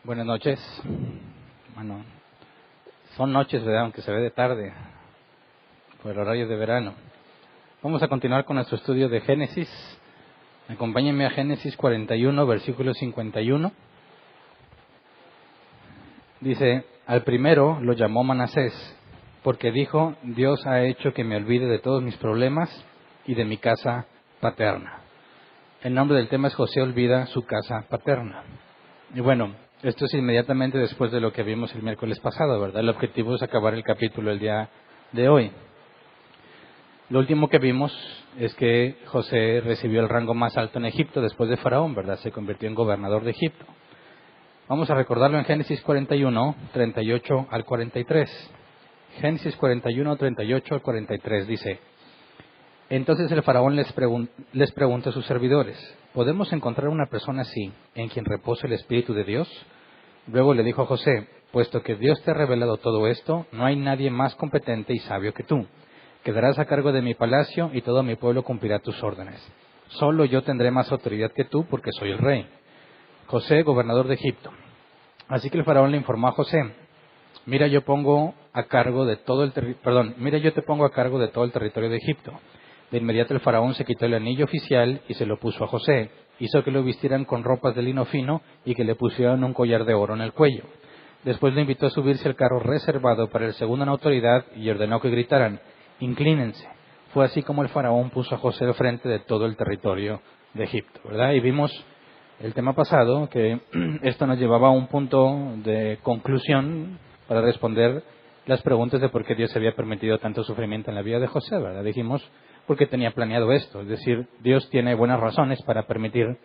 Buenas noches. Bueno, son noches, ¿verdad? Aunque se ve de tarde, por el horario de verano. Vamos a continuar con nuestro estudio de Génesis. Acompáñenme a Génesis 41, versículo 51. Dice, al primero lo llamó Manasés, porque dijo, Dios ha hecho que me olvide de todos mis problemas y de mi casa paterna. El nombre del tema es José olvida su casa paterna. Y bueno, esto es inmediatamente después de lo que vimos el miércoles pasado, ¿verdad? El objetivo es acabar el capítulo el día de hoy. Lo último que vimos es que José recibió el rango más alto en Egipto después de Faraón, ¿verdad? Se convirtió en gobernador de Egipto. Vamos a recordarlo en Génesis 41, 38 al 43. Génesis 41, 38 al 43 dice, entonces el Faraón les preguntó a sus servidores, ¿podemos encontrar una persona así, en quien repose el Espíritu de Dios? Luego le dijo a José, puesto que Dios te ha revelado todo esto, no hay nadie más competente y sabio que tú. Quedarás a cargo de mi palacio y todo mi pueblo cumplirá tus órdenes. Solo yo tendré más autoridad que tú porque soy el rey. José, gobernador de Egipto. Así que el Faraón le informó a José, mira yo te pongo a cargo de todo el territorio de Egipto. De inmediato el Faraón se quitó el anillo oficial y se lo puso a José. Hizo que lo vistieran con ropas de lino fino y que le pusieran un collar de oro en el cuello. Después lo invitó a subirse al carro reservado para el segundo en autoridad y ordenó que gritaran, inclínense. Fue así como el Faraón puso a José al frente de todo el territorio de Egipto, ¿verdad? Y vimos el tema pasado que esto nos llevaba a un punto de conclusión para responder las preguntas de por qué Dios había permitido tanto sufrimiento en la vida de José, ¿verdad? Dijimos, porque tenía planeado esto, es decir, Dios tiene buenas razones para permitir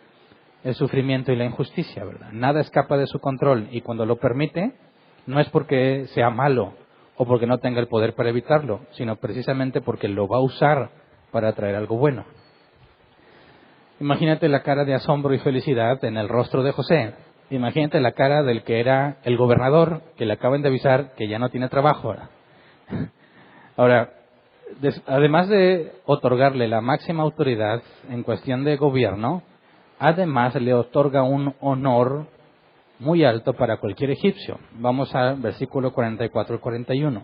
el sufrimiento y la injusticia, ¿verdad? Nada escapa de su control y cuando lo permite no es porque sea malo o porque no tenga el poder para evitarlo, sino precisamente porque lo va a usar para traer algo bueno. Imagínate la cara de asombro y felicidad en el rostro de José. Imagínate la cara del que era el gobernador, que le acaban de avisar que ya no tiene trabajo ahora. Ahora, además de otorgarle la máxima autoridad en cuestión de gobierno, además le otorga un honor muy alto para cualquier egipcio. Vamos al versículo 44 y 41.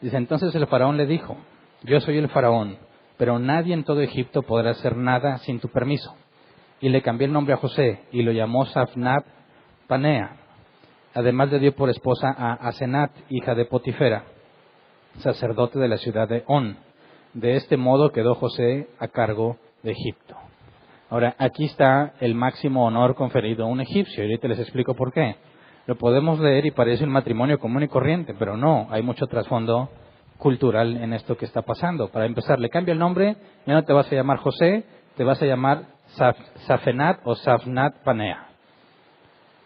Dice, entonces el faraón le dijo, yo soy el faraón, pero nadie en todo Egipto podrá hacer nada sin tu permiso. Y le cambié el nombre a José y lo llamó Safnat Panea. Además le dio por esposa a Asenat, hija de Potifera, sacerdote de la ciudad de On. De este modo quedó José a cargo de Egipto. Ahora, aquí está el máximo honor conferido a un egipcio, y ahorita les explico por qué. Lo podemos leer y parece un matrimonio común y corriente, pero no, hay mucho trasfondo cultural en esto que está pasando. Para empezar, le cambia el nombre, ya no te vas a llamar José, te vas a llamar Safenat o Safnat Panea.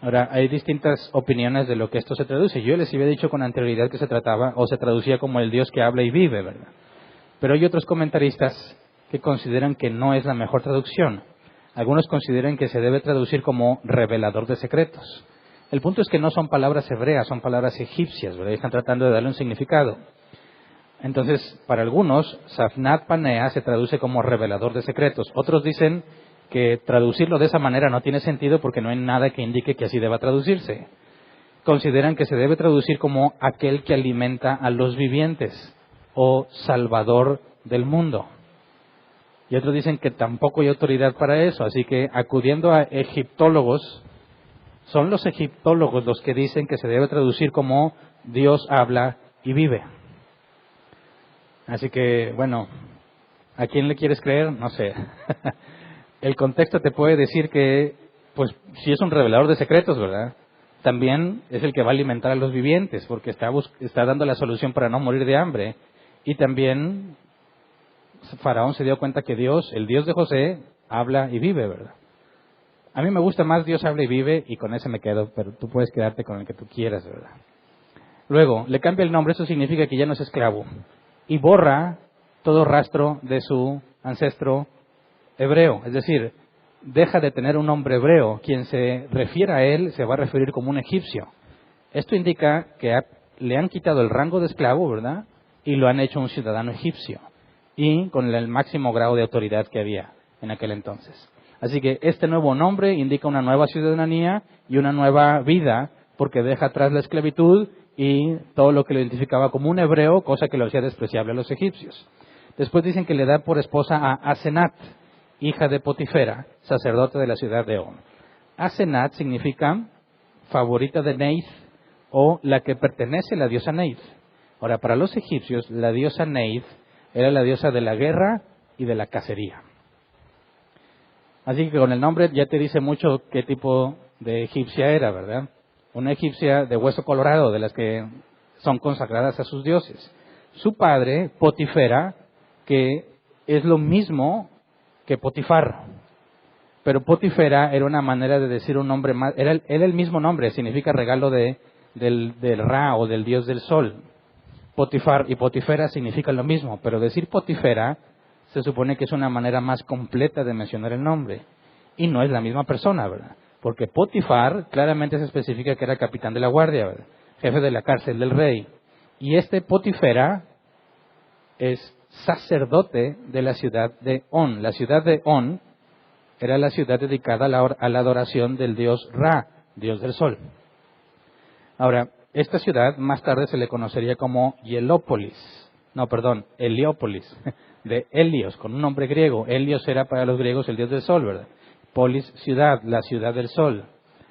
Ahora, hay distintas opiniones de lo que esto se traduce. Yo les había dicho con anterioridad que se trataba o se traducía como el Dios que habla y vive, ¿verdad? Pero hay otros comentaristas que consideran que no es la mejor traducción. Algunos consideran que se debe traducir como revelador de secretos. El punto es que no son palabras hebreas, son palabras egipcias, ¿verdad? Están tratando de darle un significado. Entonces, para algunos, Safnat Panea se traduce como revelador de secretos. Otros dicen que traducirlo de esa manera no tiene sentido porque no hay nada que indique que así deba traducirse. Consideran que se debe traducir como aquel que alimenta a los vivientes o salvador del mundo. Y otros dicen que tampoco hay autoridad para eso, así que acudiendo a egiptólogos, son los egiptólogos los que dicen que se debe traducir como Dios habla y vive. Así que, bueno, ¿a quién le quieres creer? No sé. El contexto te puede decir que, pues, si es un revelador de secretos, ¿verdad? También es el que va a alimentar a los vivientes, porque está dando la solución para no morir de hambre. Y también Faraón se dio cuenta que Dios, el Dios de José, habla y vive, ¿verdad? A mí me gusta más Dios habla y vive, y con ese me quedo, pero tú puedes quedarte con el que tú quieras, ¿verdad? Luego, le cambia el nombre, eso significa que ya no es esclavo. Y borra todo rastro de su ancestro hebreo. Es decir, deja de tener un nombre hebreo. Quien se refiera a él se va a referir como un egipcio. Esto indica que le han quitado el rango de esclavo, ¿verdad? Y lo han hecho un ciudadano egipcio. Y con el máximo grado de autoridad que había en aquel entonces. Así que este nuevo nombre indica una nueva ciudadanía y una nueva vida, porque deja atrás la esclavitud y todo lo que lo identificaba como un hebreo, cosa que lo hacía despreciable a los egipcios. Después dicen que le da por esposa a Asenat, hija de Potifera, sacerdote de la ciudad de On. Asenat significa favorita de Neith o la que pertenece a la diosa Neith. Ahora, para los egipcios, la diosa Neith era la diosa de la guerra y de la cacería. Así que con el nombre ya te dice mucho qué tipo de egipcia era, ¿verdad? Una egipcia de hueso colorado, de las que son consagradas a sus dioses. Su padre, Potifera, que es lo mismo que Potifar. Pero Potifera era una manera de decir un nombre más, era el mismo nombre, significa regalo del Ra o del dios del sol. Potifar y Potifera significan lo mismo, pero decir Potifera se supone que es una manera más completa de mencionar el nombre. Y no es la misma persona, ¿verdad? Porque Potifar claramente se especifica que era capitán de la guardia, ¿verdad? Jefe de la cárcel del rey. Y este Potifera es sacerdote de la ciudad de On. La ciudad de On era la ciudad dedicada a la adoración del dios Ra, dios del sol. Ahora, esta ciudad más tarde se le conocería como Heliópolis, de Helios, con un nombre griego. Helios era para los griegos el dios del sol, ¿verdad? Polis, ciudad, la ciudad del sol.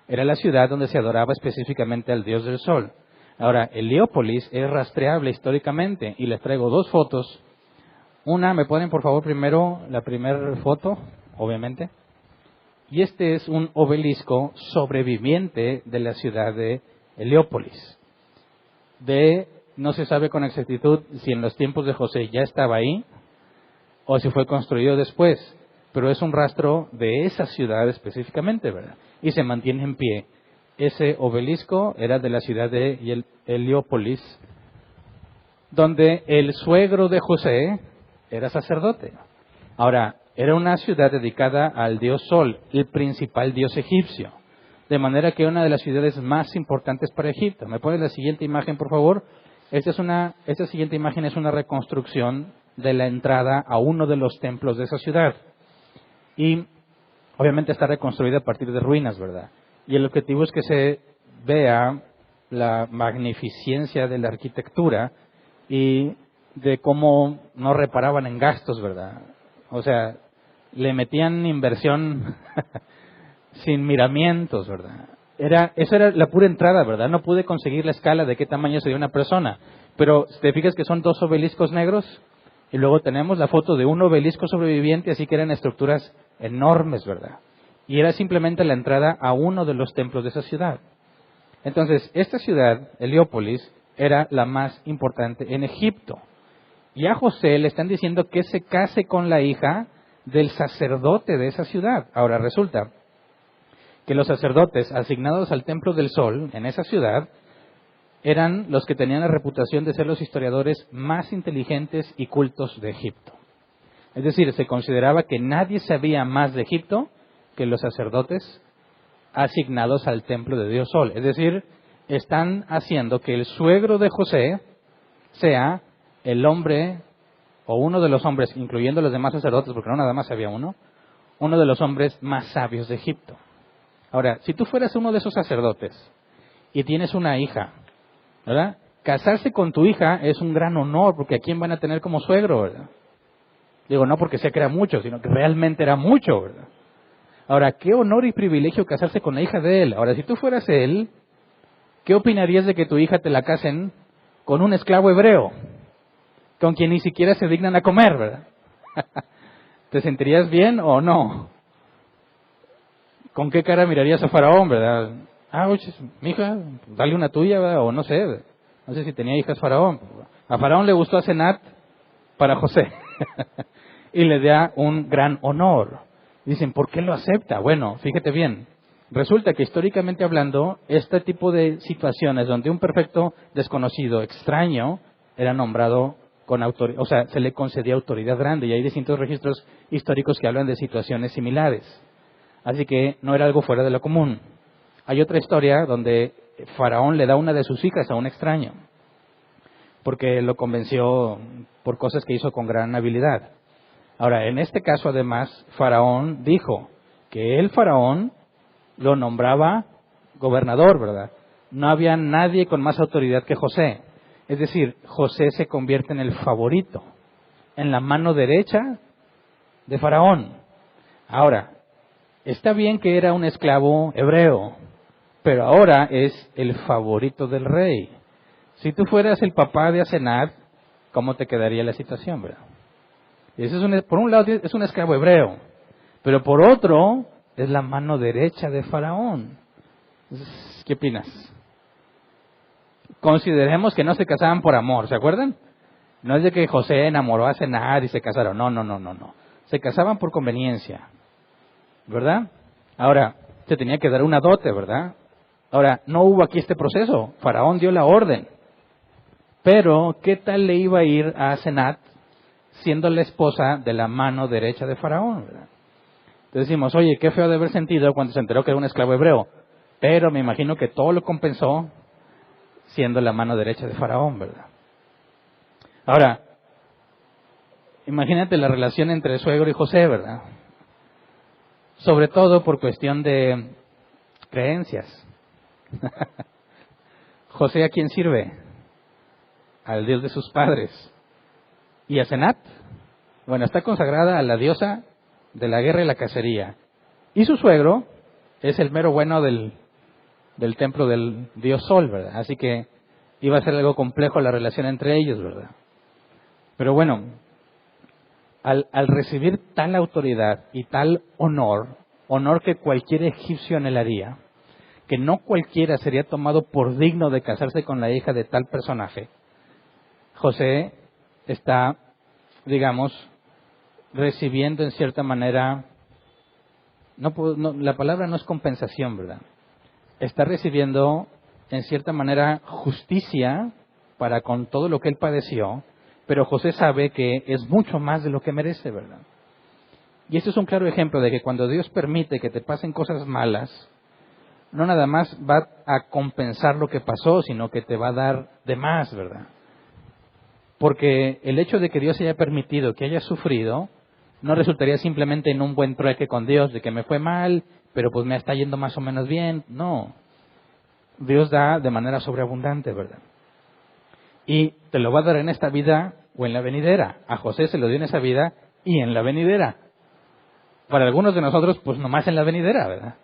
Era la ciudad donde se adoraba específicamente al dios del sol. Ahora, Heliópolis es rastreable históricamente y les traigo dos fotos. Una, ¿me ponen por favor primero la primera foto? Obviamente. Y este es un obelisco sobreviviente de la ciudad de Heliópolis. No se sabe con exactitud si en los tiempos de José ya estaba ahí o si fue construido después, pero es un rastro de esa ciudad específicamente, ¿verdad? Y se mantiene en pie. Ese obelisco era de la ciudad de Heliópolis, donde el suegro de José era sacerdote. Ahora, era una ciudad dedicada al dios Sol, el principal dios egipcio. De manera que una de las ciudades más importantes para Egipto. ¿Me pones la siguiente imagen, por favor? Esta siguiente imagen es una reconstrucción de la entrada a uno de los templos de esa ciudad. Y obviamente está reconstruida a partir de ruinas, ¿verdad? Y el objetivo es que se vea la magnificencia de la arquitectura y de cómo no reparaban en gastos, ¿verdad? O sea, le metían inversión sin miramientos, ¿verdad? Esa era la pura entrada, ¿verdad? No pude conseguir la escala de qué tamaño sería una persona. Pero te fijas que son dos obeliscos negros y luego tenemos la foto de un obelisco sobreviviente, así que eran estructuras enormes, ¿verdad? Y era simplemente la entrada a uno de los templos de esa ciudad. Entonces, esta ciudad, Heliópolis, era la más importante en Egipto. Y a José le están diciendo que se case con la hija del sacerdote de esa ciudad. Ahora resulta que los sacerdotes asignados al templo del sol en esa ciudad eran los que tenían la reputación de ser los historiadores más inteligentes y cultos de Egipto. Es decir, se consideraba que nadie sabía más de Egipto que los sacerdotes asignados al templo de Dios Sol. Es decir, están haciendo que el suegro de José sea el hombre, o uno de los hombres, incluyendo los demás sacerdotes, porque no nada más había uno de los hombres más sabios de Egipto. Ahora, si tú fueras uno de esos sacerdotes y tienes una hija, ¿verdad? Casarse con tu hija es un gran honor, porque ¿a quién van a tener como suegro, verdad? Digo, no porque sea que era mucho, sino que realmente era mucho, ¿verdad? Ahora, qué honor y privilegio casarse con la hija de él. Ahora, si tú fueras él, ¿qué opinarías de que tu hija te la casen con un esclavo hebreo, con quien ni siquiera se dignan a comer, ¿verdad? ¿Te sentirías bien o no? ¿Con qué cara mirarías a Faraón, verdad? Oye, mija, dale una tuya, ¿verdad? O no sé si tenía hijas Faraón. A Faraón le gustó Asenat para José y le da un gran honor. Dicen, ¿por qué lo acepta? Bueno, fíjate bien. Resulta que históricamente hablando, este tipo de situaciones donde un perfecto desconocido, extraño, era nombrado con autoridad, o sea, se le concedía autoridad grande, y hay distintos registros históricos que hablan de situaciones similares. Así que no era algo fuera de lo común. Hay otra historia donde Faraón le da una de sus hijas a un extraño, porque lo convenció por cosas que hizo con gran habilidad. Ahora, en este caso además, Faraón dijo que el faraón lo nombraba gobernador, ¿verdad? No había nadie con más autoridad que José. Es decir, José se convierte en el favorito, en la mano derecha de faraón. Ahora, está bien que era un esclavo hebreo, pero ahora es el favorito del rey. Si tú fueras el papá de Asenat, ¿cómo te quedaría la situación, verdad? Por un lado es un esclavo hebreo, pero por otro es la mano derecha de faraón. ¿Qué opinas? Consideremos que no se casaban por amor, ¿se acuerdan? No es de que José enamoró a Asenat y se casaron, no. Se casaban por conveniencia, ¿verdad? Ahora, se tenía que dar una dote, ¿verdad? Ahora, no hubo aquí este proceso, faraón dio la orden. Pero, ¿qué tal le iba a ir a Asenat siendo la esposa de la mano derecha de faraón, ¿verdad? Entonces decimos, oye, qué feo de haber sentido cuando se enteró que era un esclavo hebreo. Pero me imagino que todo lo compensó siendo la mano derecha de faraón, ¿verdad? Ahora, imagínate la relación entre suegro y José, ¿verdad? Sobre todo por cuestión de creencias. José, ¿a quién sirve? Al Dios de sus padres. ¿Y Asenat? Bueno, está consagrada a la diosa de la guerra y la cacería. Y su suegro es el mero bueno del templo del dios Sol, ¿verdad? Así que iba a ser algo complejo la relación entre ellos, ¿verdad? Pero bueno, al recibir tal autoridad y tal honor que cualquier egipcio anhelaría, que no cualquiera sería tomado por digno de casarse con la hija de tal personaje, José está, digamos, recibiendo en cierta manera, la palabra no es compensación, ¿verdad? Está recibiendo en cierta manera justicia para con todo lo que él padeció, pero José sabe que es mucho más de lo que merece, ¿verdad? Y esto es un claro ejemplo de que cuando Dios permite que te pasen cosas malas, no nada más va a compensar lo que pasó, sino que te va a dar de más, ¿verdad? Porque el hecho de que Dios haya permitido que hayas sufrido, no resultaría simplemente en un buen trueque con Dios, de que me fue mal, pero pues me está yendo más o menos bien. No. Dios da de manera sobreabundante, ¿verdad? Y te lo va a dar en esta vida o en la venidera. A José se lo dio en esa vida y en la venidera. Para algunos de nosotros, pues nomás en la venidera, ¿verdad?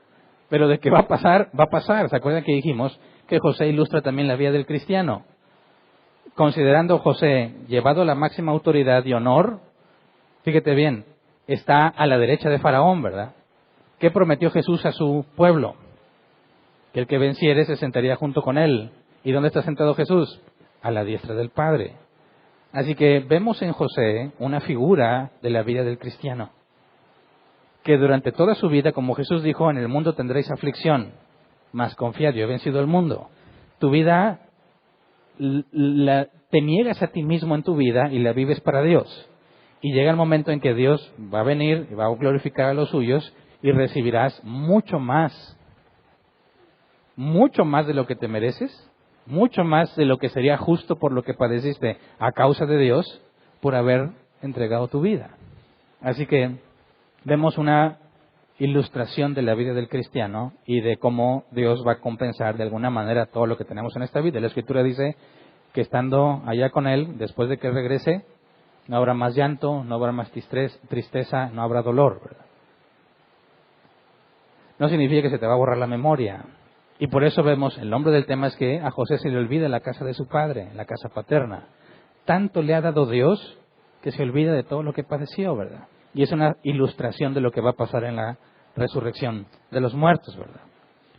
Pero de que va a pasar, va a pasar. ¿Se acuerdan que dijimos que José ilustra también la vida del cristiano? Considerando José llevado a la máxima autoridad y honor, fíjate bien, está a la derecha de Faraón, ¿verdad? ¿Qué prometió Jesús a su pueblo? Que el que venciere se sentaría junto con él. ¿Y dónde está sentado Jesús? A la diestra del Padre. Así que vemos en José una figura de la vida del cristiano, que durante toda su vida, como Jesús dijo, en el mundo tendréis aflicción, mas confiad, yo he vencido el mundo. Tu vida te niegas a ti mismo en tu vida y la vives para Dios. Y llega el momento en que Dios va a venir y va a glorificar a los suyos y recibirás mucho más de lo que te mereces, mucho más de lo que sería justo por lo que padeciste a causa de Dios por haber entregado tu vida. Así que vemos una ilustración de la vida del cristiano y de cómo Dios va a compensar de alguna manera todo lo que tenemos en esta vida. La Escritura dice que estando allá con Él, después de que regrese, no habrá más llanto, no habrá más tristeza, no habrá dolor, ¿verdad? No significa que se te va a borrar la memoria. Y por eso vemos, el nombre del tema es que a José se le olvida la casa de su padre, la casa paterna. Tanto le ha dado Dios que se olvida de todo lo que padeció, ¿verdad? Y es una ilustración de lo que va a pasar en la resurrección de los muertos, ¿verdad?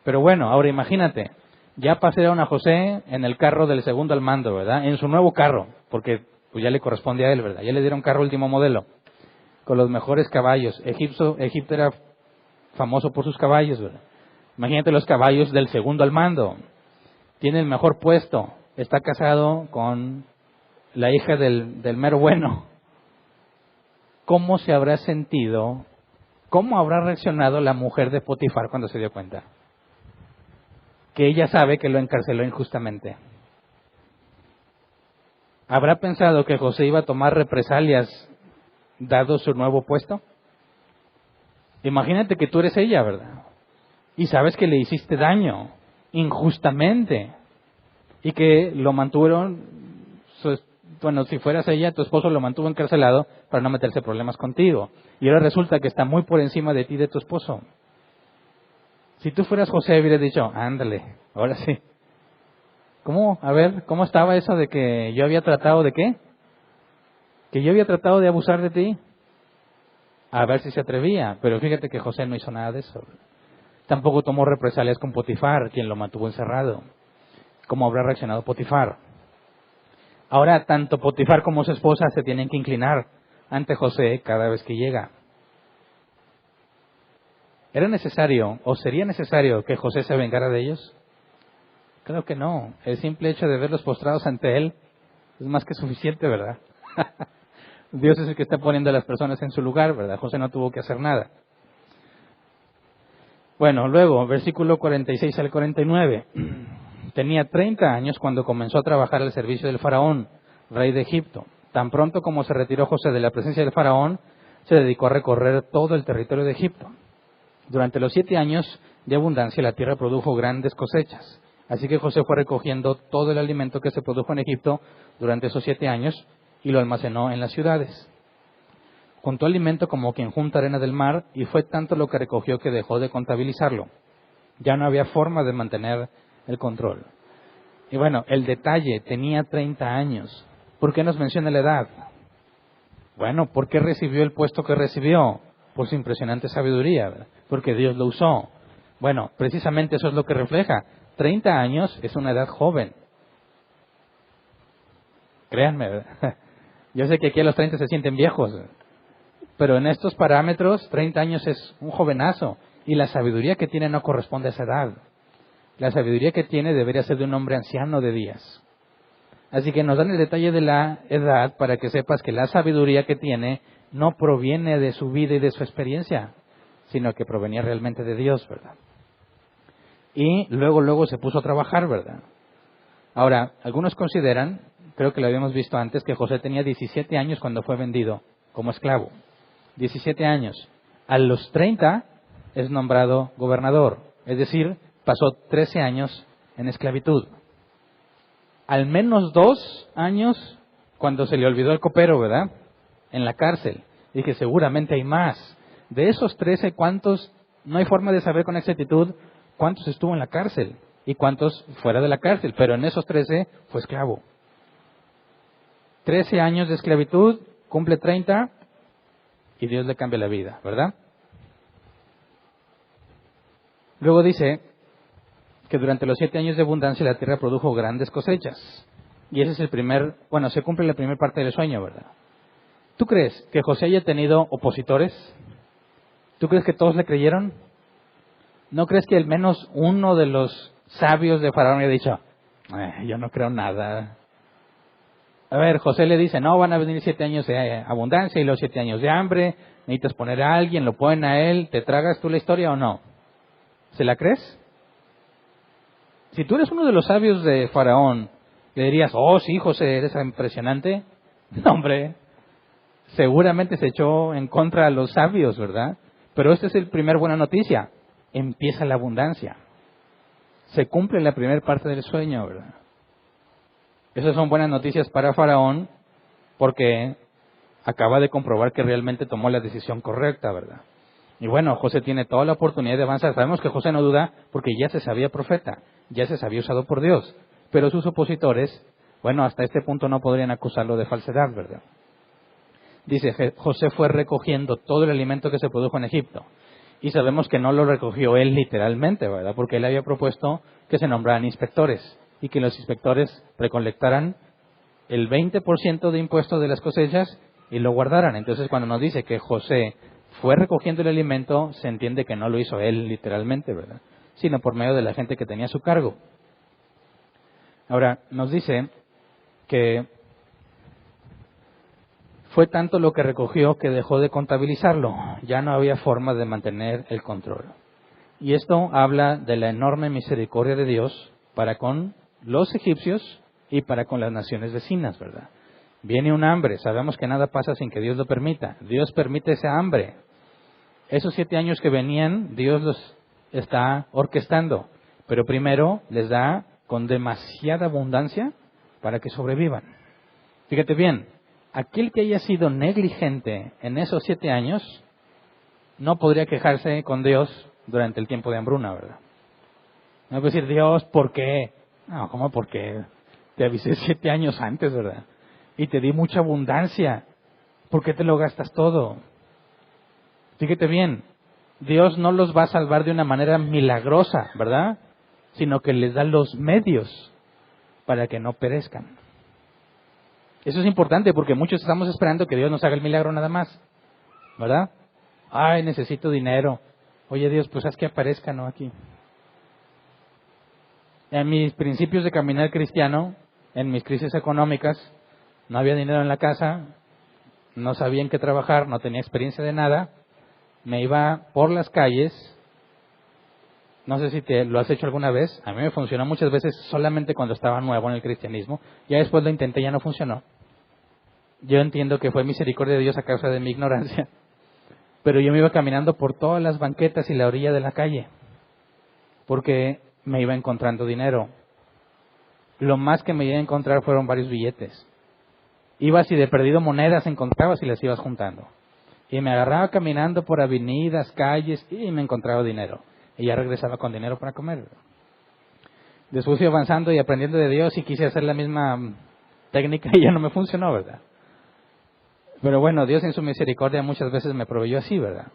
Pero bueno, ahora imagínate, ya pasaron a José en el carro del segundo al mando, ¿verdad? En su nuevo carro, porque pues ya le corresponde a él, ¿verdad? Ya le dieron carro último modelo, con los mejores caballos. Egipto era famoso por sus caballos, ¿verdad? Imagínate los caballos del segundo al mando. Tiene el mejor puesto. Está casado con la hija del mero bueno. ¿Cómo se habrá sentido? ¿Cómo habrá reaccionado la mujer de Potifar cuando se dio cuenta? Que ella sabe que lo encarceló injustamente. ¿Habrá pensado que José iba a tomar represalias dado su nuevo puesto? Imagínate que tú eres ella, ¿verdad? Y sabes que le hiciste daño injustamente y que lo mantuvieron, bueno, si fueras ella, tu esposo lo mantuvo encarcelado para no meterse problemas contigo. Y ahora resulta que está muy por encima de ti, de tu esposo. Si tú fueras José, hubieras dicho, ándale, ahora sí. ¿Cómo? A ver, ¿cómo estaba eso de que yo había tratado de qué? Que yo había tratado de abusar de ti. A ver si se atrevía. Pero fíjate que José no hizo nada de eso. Tampoco tomó represalias con Potifar, quien lo mantuvo encerrado. ¿Cómo habrá reaccionado Potifar? Ahora, tanto Potifar como su esposa se tienen que inclinar ante José cada vez que llega. ¿Era necesario o sería necesario que José se vengara de ellos? Creo que no. El simple hecho de verlos postrados ante él es más que suficiente, ¿verdad? Dios es el que está poniendo a las personas en su lugar, ¿verdad? José no tuvo que hacer nada. Bueno, luego, versículo 46 al 49. Tenía 30 años cuando comenzó a trabajar al servicio del faraón, rey de Egipto. Tan pronto como se retiró José de la presencia del faraón, se dedicó a recorrer todo el territorio de Egipto. Durante los 7 años de abundancia, la tierra produjo grandes cosechas. Así que José fue recogiendo todo el alimento que se produjo en Egipto durante esos 7 años y lo almacenó en las ciudades. Juntó alimento como quien junta arena del mar, y fue tanto lo que recogió que dejó de contabilizarlo. Ya no había forma de mantener el control. Y bueno, el detalle, tenía 30 años. ¿Por qué nos menciona la edad? Bueno, ¿por qué recibió el puesto que recibió? Por su impresionante sabiduría, ¿verdad? Porque Dios lo usó. Bueno, precisamente eso es lo que refleja. 30 años es una edad joven. Créanme, ¿verdad? Yo sé que aquí a los 30 se sienten viejos, pero en estos parámetros, 30 años es un jovenazo. Y la sabiduría que tiene no corresponde a esa edad. La sabiduría que tiene debería ser de un hombre anciano de días. Así que nos dan el detalle de la edad para que sepas que la sabiduría que tiene no proviene de su vida y de su experiencia, sino que provenía realmente de Dios, ¿verdad? Y luego se puso a trabajar, ¿verdad? Ahora, algunos consideran, creo que lo habíamos visto antes, que José tenía 17 años cuando fue vendido como esclavo. 17 años. A los 30 es nombrado gobernador, es decir, pasó 13 años en esclavitud. Al menos 2 años cuando se le olvidó el copero, ¿verdad? En la cárcel. Dije, seguramente hay más. De esos 13, ¿cuántos? No hay forma de saber con exactitud cuántos estuvo en la cárcel y cuántos fuera de la cárcel, pero en esos 13 fue esclavo. 13 años de esclavitud, cumple 30 y Dios le cambia la vida, ¿verdad? Luego dice que durante los 7 años de abundancia la tierra produjo grandes cosechas. Y ese es se cumple la primera parte del sueño, ¿verdad? ¿Tú crees que José haya tenido opositores? ¿Tú crees que todos le creyeron? ¿No crees que al menos uno de los sabios de Faraón haya dicho, yo no creo nada? A ver, José le dice, no, van a venir 7 años de abundancia y los 7 años de hambre, necesitas poner a alguien, lo ponen a él, ¿te tragas tú la historia o no? ¿Se la crees? Si tú eres uno de los sabios de Faraón, le dirías, oh sí, José, eres impresionante. No, hombre, seguramente se echó en contra a los sabios, ¿verdad? Pero esta es la primera buena noticia. Empieza la abundancia. Se cumple la primera parte del sueño, ¿verdad? Esas son buenas noticias para Faraón porque acaba de comprobar que realmente tomó la decisión correcta, ¿verdad? Y bueno, José tiene toda la oportunidad de avanzar. Sabemos que José no duda porque ya se sabía profeta, ya se sabía usado por Dios. Pero sus opositores, bueno, hasta este punto no podrían acusarlo de falsedad, ¿verdad? Dice, José fue recogiendo todo el alimento que se produjo en Egipto. Y sabemos que no lo recogió él literalmente, ¿verdad? Porque él había propuesto que se nombraran inspectores y que los inspectores recolectaran el 20% de impuestos de las cosechas y lo guardaran. Entonces, cuando nos dice que José fue recogiendo el alimento, se entiende que no lo hizo él literalmente, ¿verdad? Sino por medio de la gente que tenía a su cargo. Ahora, nos dice que fue tanto lo que recogió que dejó de contabilizarlo. Ya no había forma de mantener el control. Y esto habla de la enorme misericordia de Dios para con los egipcios y para con las naciones vecinas, ¿verdad? Viene un hambre, sabemos que nada pasa sin que Dios lo permita. Dios permite esa hambre. Esos 7 años que venían, Dios los está orquestando, pero primero les da con demasiada abundancia para que sobrevivan. Fíjate bien, aquel que haya sido negligente en esos 7 años, no podría quejarse con Dios durante el tiempo de hambruna, ¿verdad? No puede decir, Dios, ¿por qué? No, ¿cómo por qué? Te avisé 7 años antes, ¿verdad? Y te di mucha abundancia. ¿Por qué te lo gastas todo? Fíjate bien, Dios no los va a salvar de una manera milagrosa, ¿verdad? Sino que les da los medios para que no perezcan. Eso es importante porque muchos estamos esperando que Dios nos haga el milagro nada más, ¿verdad? Ay, necesito dinero. Oye Dios, pues haz que aparezca, ¿no? Aquí. En mis principios de caminar cristiano, en mis crisis económicas, no había dinero en la casa, no sabía en qué trabajar, no tenía experiencia de nada, me iba por las calles, no sé si te lo has hecho alguna vez, a mí me funcionó muchas veces solamente cuando estaba nuevo en el cristianismo, ya después lo intenté, ya no funcionó. Yo entiendo que fue misericordia de Dios a causa de mi ignorancia, pero yo me iba caminando por todas las banquetas y la orilla de la calle, porque me iba encontrando dinero. Lo más que me iba a encontrar fueron varios billetes. Ibas y de perdido monedas encontrabas y las ibas juntando. Y me agarraba caminando por avenidas, calles y me encontraba dinero. Y ya regresaba con dinero para comer. Después fui avanzando y aprendiendo de Dios y quise hacer la misma técnica y ya no me funcionó, ¿verdad? Pero bueno, Dios en su misericordia muchas veces me proveyó así, ¿verdad?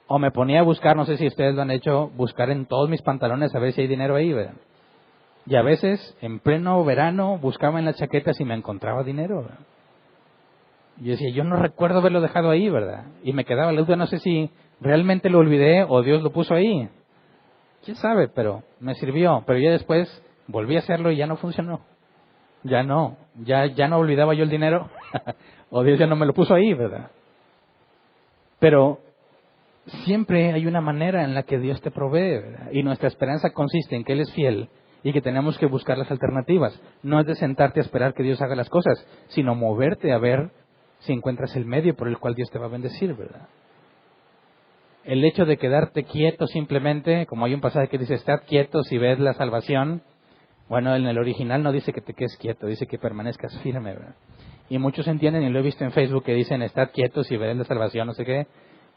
O me ponía a buscar, no sé si ustedes lo han hecho, buscar en todos mis pantalones a ver si hay dinero ahí, ¿verdad? Y a veces, en pleno verano, buscaba en las chaquetas y me encontraba dinero, ¿verdad? Y yo decía, yo no recuerdo haberlo dejado ahí, ¿verdad? Y me quedaba la duda, no sé si realmente lo olvidé o Dios lo puso ahí. ¿Quién sabe? Pero me sirvió. Pero ya después volví a hacerlo y ya no funcionó. Ya no olvidaba yo el dinero. O Dios ya no me lo puso ahí, ¿verdad? Pero siempre hay una manera en la que Dios te provee, ¿verdad? Y nuestra esperanza consiste en que Él es fiel y que tenemos que buscar las alternativas. No es de sentarte a esperar que Dios haga las cosas, sino moverte a ver si encuentras el medio por el cual Dios te va a bendecir, ¿verdad? El hecho de quedarte quieto simplemente, como hay un pasaje que dice, estad quietos y ved la salvación. Bueno, en el original no dice que te quedes quieto, dice que permanezcas firme, ¿verdad? Y muchos entienden, y lo he visto en Facebook, que dicen, estad quietos y ved la salvación, no sé qué.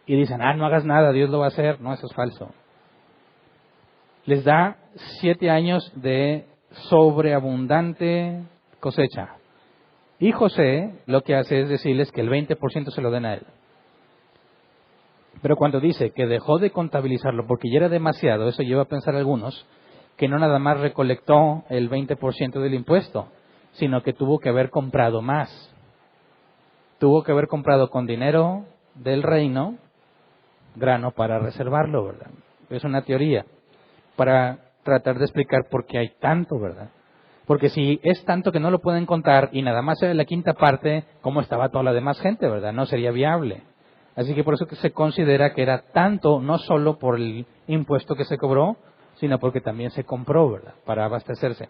Y dicen, no hagas nada, Dios lo va a hacer. No, eso es falso. Les da 7 años de sobreabundante cosecha. Y José lo que hace es decirles que el 20% se lo den a él. Pero cuando dice que dejó de contabilizarlo porque ya era demasiado, eso lleva a pensar algunos, que no nada más recolectó el 20% del impuesto, sino que tuvo que haber comprado más. Tuvo que haber comprado con dinero del reino grano para reservarlo, ¿verdad? Es una teoría para tratar de explicar por qué hay tanto, ¿verdad? Porque si es tanto que no lo pueden contar y nada más era la quinta parte, ¿cómo estaba toda la demás gente, verdad? No sería viable. Así que por eso que se considera que era tanto, no solo por el impuesto que se cobró, sino porque también se compró, ¿verdad? Para abastecerse.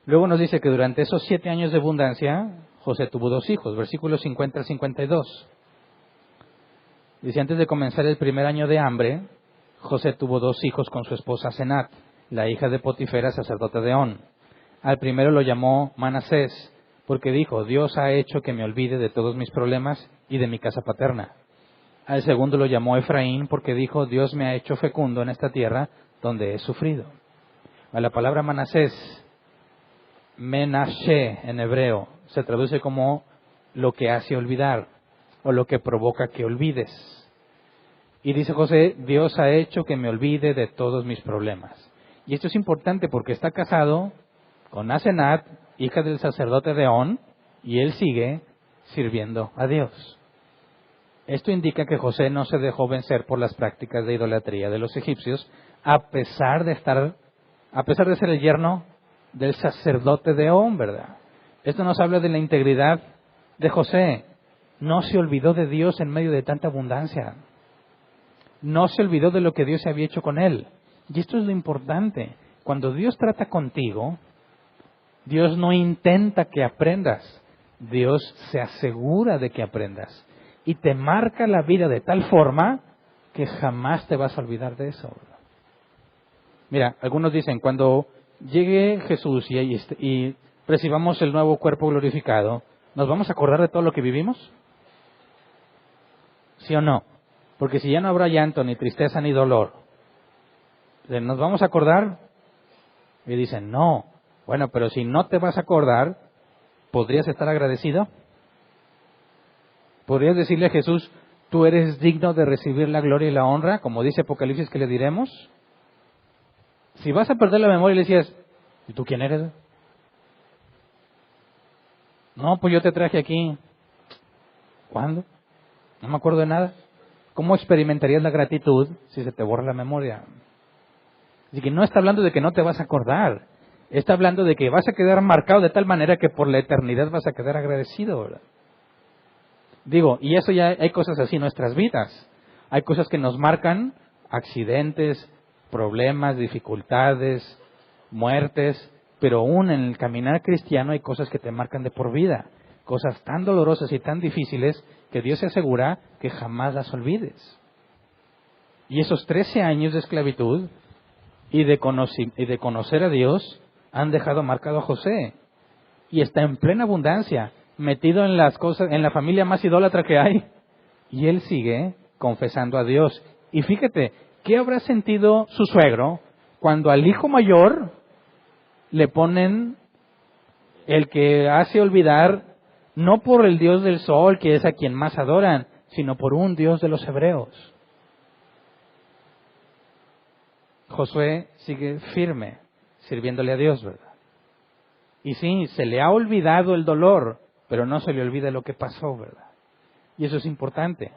Luego nos dice que durante esos 7 años de abundancia, José tuvo 2 hijos, versículos 50 al 52. Dice, antes de comenzar el primer año de hambre, José tuvo 2 hijos con su esposa Senat, la hija de Potifera, sacerdote de On. Al primero lo llamó Manasés, porque dijo, Dios ha hecho que me olvide de todos mis problemas y de mi casa paterna. Al segundo lo llamó Efraín, porque dijo, Dios me ha hecho fecundo en esta tierra donde he sufrido. A la palabra Manasés, Menashe en hebreo, se traduce como lo que hace olvidar o lo que provoca que olvides. Y dice José, Dios ha hecho que me olvide de todos mis problemas. Y esto es importante porque está casado con Asenat, hija del sacerdote de On, y él sigue sirviendo a Dios. Esto indica que José no se dejó vencer por las prácticas de idolatría de los egipcios, a pesar de ser el yerno del sacerdote de On, ¿verdad? Esto nos habla de la integridad de José. No se olvidó de Dios en medio de tanta abundancia. No se olvidó de lo que Dios había hecho con él. Y esto es lo importante. Cuando Dios trata contigo, Dios no intenta que aprendas. Dios se asegura de que aprendas. y te marca la vida de tal forma que jamás te vas a olvidar de eso. Mira, algunos dicen, cuando llegue Jesús y recibamos el nuevo cuerpo glorificado, ¿nos vamos a acordar de todo lo que vivimos? ¿Sí o no? Porque si ya no habrá llanto, ni tristeza, ni dolor, ¿nos vamos a acordar? Y dicen, no. Bueno, pero si no te vas a acordar, ¿podrías estar agradecido? ¿Podrías decirle a Jesús, tú eres digno de recibir la gloria y la honra, como dice Apocalipsis que le diremos? Si vas a perder la memoria y le decías, ¿y tú quién eres? No, pues yo te traje aquí. ¿Cuándo? No me acuerdo de nada. ¿Cómo experimentarías la gratitud si se te borra la memoria? Así que no está hablando de que no te vas a acordar. Está hablando de que vas a quedar marcado de tal manera que por la eternidad vas a quedar agradecido, ¿verdad? Digo, y eso ya hay cosas así en nuestras vidas. Hay cosas que nos marcan, accidentes, problemas, dificultades, muertes, pero aún en el caminar cristiano hay cosas que te marcan de por vida. Cosas tan dolorosas y tan difíciles que Dios se asegura que jamás las olvides. Y esos 13 años de esclavitud y de conocer a Dios han dejado marcado a José. Y está en plena abundancia, metido en las cosas, en la familia más idólatra que hay. Y él sigue confesando a Dios. Y fíjate, ¿qué habrá sentido su suegro cuando al hijo mayor le ponen el que hace olvidar, no por el Dios del sol, que es a quien más adoran, sino por un Dios de los hebreos? Josué sigue firme, sirviéndole a Dios, ¿verdad? Y sí, se le ha olvidado el dolor, pero no se le olvida lo que pasó, ¿verdad? Y eso es importante.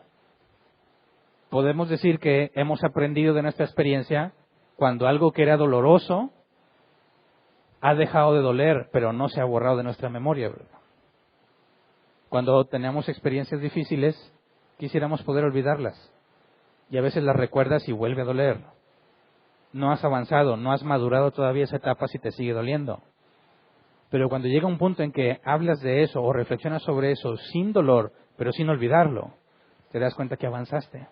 Podemos decir que hemos aprendido de nuestra experiencia cuando algo que era doloroso ha dejado de doler, pero no se ha borrado de nuestra memoria, ¿verdad? Cuando tenemos experiencias difíciles, quisiéramos poder olvidarlas. Y a veces las recuerdas y vuelve a doler. No has avanzado, no has madurado todavía esa etapa si te sigue doliendo. Pero cuando llega un punto en que hablas de eso o reflexionas sobre eso sin dolor, pero sin olvidarlo, te das cuenta que avanzaste,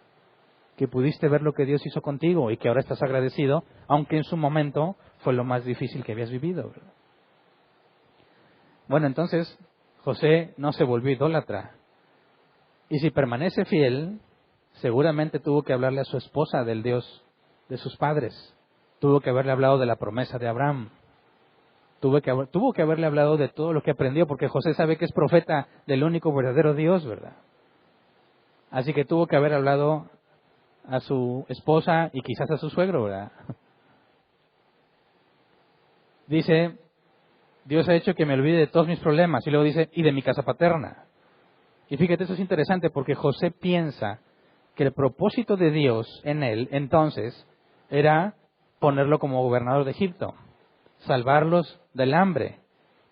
que pudiste ver lo que Dios hizo contigo y que ahora estás agradecido, aunque en su momento fue lo más difícil que habías vivido, ¿verdad? Bueno, entonces José no se volvió idólatra. Y si permanece fiel, seguramente tuvo que hablarle a su esposa del Dios de sus padres. Tuvo que haberle hablado de la promesa de Abraham. Tuvo que haberle hablado de todo lo que aprendió, porque José sabe que es profeta del único verdadero Dios, ¿verdad? Así que tuvo que haber hablado a su esposa y quizás a su suegro, ¿verdad? Dice, Dios ha hecho que me olvide de todos mis problemas. Y luego dice, y de mi casa paterna. Y fíjate, eso es interesante porque José piensa que el propósito de Dios en él, entonces, era ponerlo como gobernador de Egipto, salvarlos del hambre.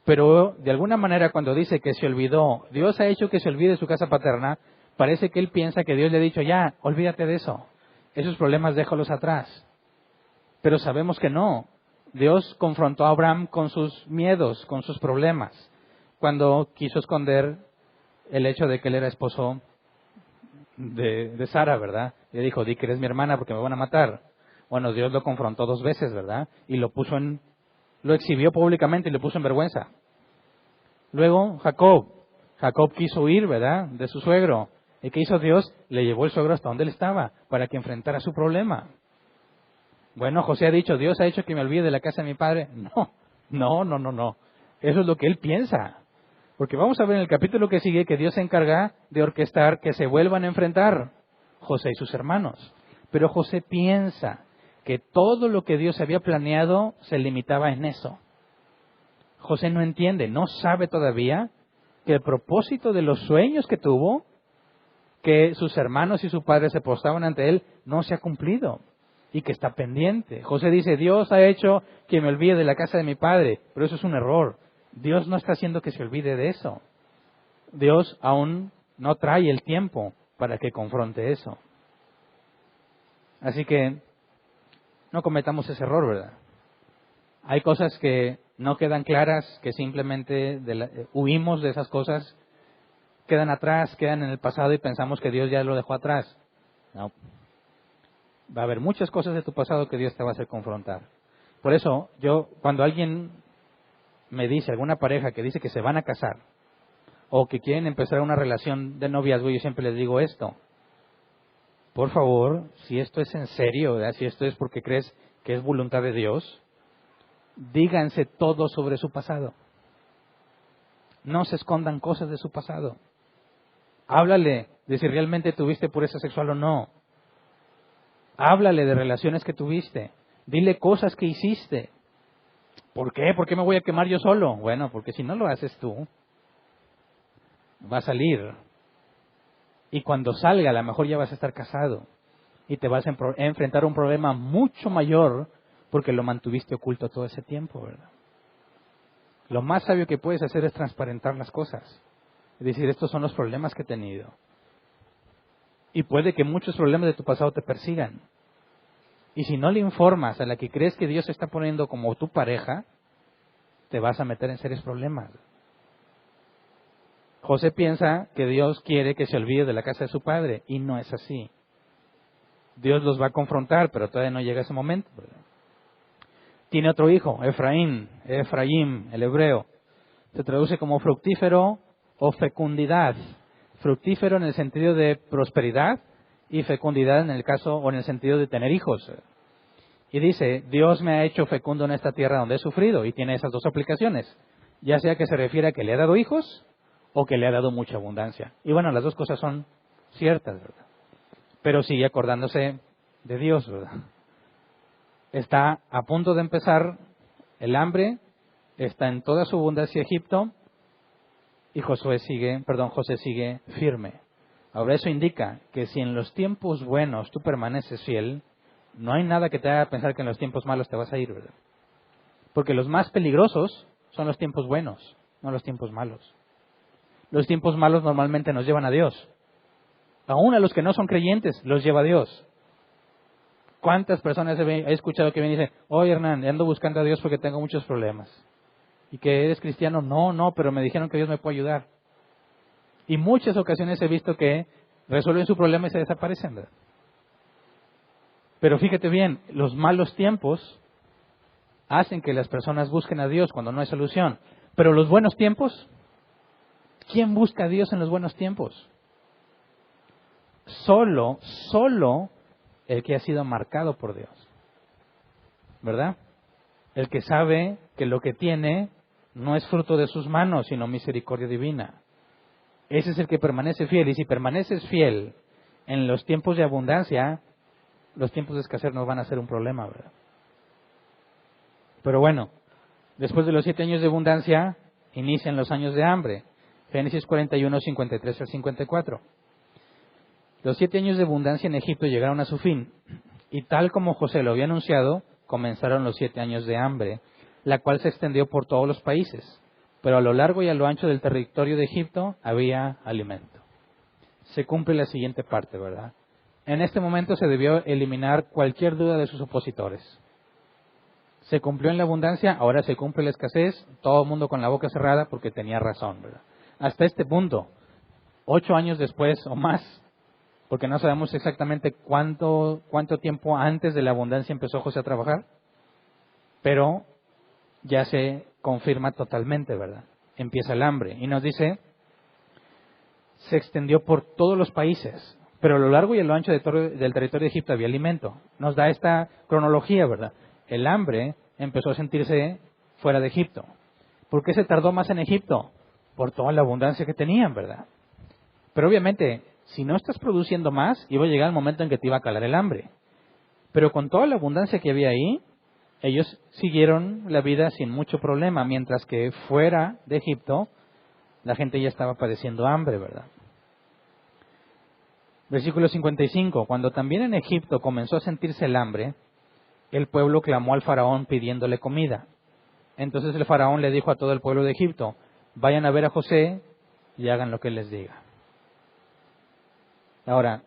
Pero de alguna manera cuando dice que se olvidó, Dios ha hecho que se olvide su casa paterna, parece que él piensa que Dios le ha dicho, ya, olvídate de eso, esos problemas déjalos atrás. Pero sabemos que no. Dios confrontó a Abraham con sus miedos, con sus problemas, cuando quiso esconder el hecho de que él era esposo de Sara, ¿verdad? Le dijo, di que eres mi hermana porque me van a matar. Bueno, Dios lo confrontó 2 veces, ¿verdad? Y lo exhibió públicamente y le puso en vergüenza. Luego, Jacob quiso huir, ¿verdad?, de su suegro. ¿Y qué hizo Dios? Le llevó el suegro hasta donde él estaba, para que enfrentara su problema. Bueno, José ha dicho, Dios ha hecho que me olvide de la casa de mi padre. No. Eso es lo que él piensa. Porque vamos a ver en el capítulo que sigue que Dios se encarga de orquestar que se vuelvan a enfrentar José y sus hermanos. Pero José piensa que todo lo que Dios había planeado se limitaba en eso. José no entiende, no sabe todavía que el propósito de los sueños que tuvo, que sus hermanos y su padre se postraban ante él, no se ha cumplido y que está pendiente. José dice, Dios ha hecho que me olvide de la casa de mi padre, pero eso es un error. Dios no está haciendo que se olvide de eso. Dios aún no trae el tiempo para que confronte eso. Así que no cometamos ese error, ¿verdad? Hay cosas que no quedan claras, que simplemente huimos de esas cosas quedan atrás, quedan en el pasado y pensamos que Dios ya lo dejó atrás. No. Va a haber muchas cosas de tu pasado que Dios te va a hacer confrontar. Por eso, cuando alguien me dice, alguna pareja que dice que se van a casar, o que quieren empezar una relación de noviazgo, yo siempre les digo esto. Por favor, si esto es en serio, ¿verdad? Si esto es porque crees que es voluntad de Dios, díganse todo sobre su pasado. No se escondan cosas de su pasado. Háblale de si realmente tuviste pureza sexual o no. Háblale de relaciones que tuviste. Dile cosas que hiciste. ¿Por qué? ¿Por qué me voy a quemar yo solo? Bueno, porque si no lo haces tú, va a salir. Y cuando salga, a lo mejor ya vas a estar casado. Y te vas a enfrentar a un problema mucho mayor porque lo mantuviste oculto todo ese tiempo, ¿verdad? Lo más sabio que puedes hacer es transparentar las cosas. Es decir, estos son los problemas que he tenido. Y puede que muchos problemas de tu pasado te persigan. Y si no le informas a la que crees que Dios está poniendo como tu pareja, te vas a meter en serios problemas. José piensa que Dios quiere que se olvide de la casa de su padre, y no es así. Dios los va a confrontar, pero todavía no llega ese momento, ¿verdad? Tiene otro hijo, Efraín, el hebreo. Se traduce como fructífero o fecundidad. Fructífero en el sentido de prosperidad y fecundidad en el caso o en el sentido de tener hijos. Y dice, Dios me ha hecho fecundo en esta tierra donde he sufrido, y tiene esas dos aplicaciones. Ya sea que se refiere a que le ha dado hijos o que le ha dado mucha abundancia. Y bueno, las dos cosas son ciertas, ¿verdad? Pero sigue acordándose de Dios, ¿verdad? Está a punto de empezar el hambre, está en toda su abundancia Egipto, y José sigue firme. Ahora eso indica que si en los tiempos buenos tú permaneces fiel, no hay nada que te haga pensar que en los tiempos malos te vas a ir, ¿verdad? Porque los más peligrosos son los tiempos buenos, no los tiempos malos. Los tiempos malos normalmente nos llevan a Dios. Aún a los que no son creyentes los lleva a Dios. ¿Cuántas personas he escuchado que vienen y dicen, oye Hernán, ando buscando a Dios porque tengo muchos problemas? ¿Y que eres cristiano? No, pero me dijeron que Dios me puede ayudar. Y muchas ocasiones he visto que resuelven su problema y se desaparecen, ¿verdad? Pero fíjate bien, los malos tiempos hacen que las personas busquen a Dios cuando no hay solución. Pero los buenos tiempos, ¿quién busca a Dios en los buenos tiempos? Solo el que ha sido marcado por Dios, ¿verdad? El que sabe que lo que tiene no es fruto de sus manos, sino misericordia divina. Ese es el que permanece fiel. Y si permaneces fiel en los tiempos de abundancia, los tiempos de escasez no van a ser un problema, ¿verdad? Pero bueno, después de los 7 años de abundancia, inician los años de hambre. Génesis 41, 53 al 54. Los 7 años de abundancia en Egipto llegaron a su fin, y tal como José lo había anunciado, comenzaron los 7 años de hambre, la cual se extendió por todos los países, pero a lo largo y a lo ancho del territorio de Egipto había alimento. Se cumple la siguiente parte, ¿verdad? En este momento se debió eliminar cualquier duda de sus opositores. Se cumplió en la abundancia, ahora se cumple la escasez, todo el mundo con la boca cerrada porque tenía razón, ¿verdad? Hasta este punto, 8 años después o más, porque no sabemos exactamente cuánto tiempo antes de la abundancia empezó José a trabajar, pero ya se confirma totalmente, ¿verdad? Empieza el hambre y nos dice, se extendió por todos los países, pero a lo largo y a lo ancho del territorio de Egipto había alimento. Nos da esta cronología, ¿verdad? El hambre empezó a sentirse fuera de Egipto. ¿Por qué se tardó más en Egipto? Por toda la abundancia que tenían, ¿verdad? Pero obviamente, si no estás produciendo más, iba a llegar el momento en que te iba a calar el hambre. Pero con toda la abundancia que había ahí, ellos siguieron la vida sin mucho problema, mientras que fuera de Egipto, la gente ya estaba padeciendo hambre, ¿verdad? Versículo 55. Cuando también en Egipto comenzó a sentirse el hambre, el pueblo clamó al faraón pidiéndole comida. Entonces el faraón le dijo a todo el pueblo de Egipto, vayan a ver a José y hagan lo que él les diga. Ahora,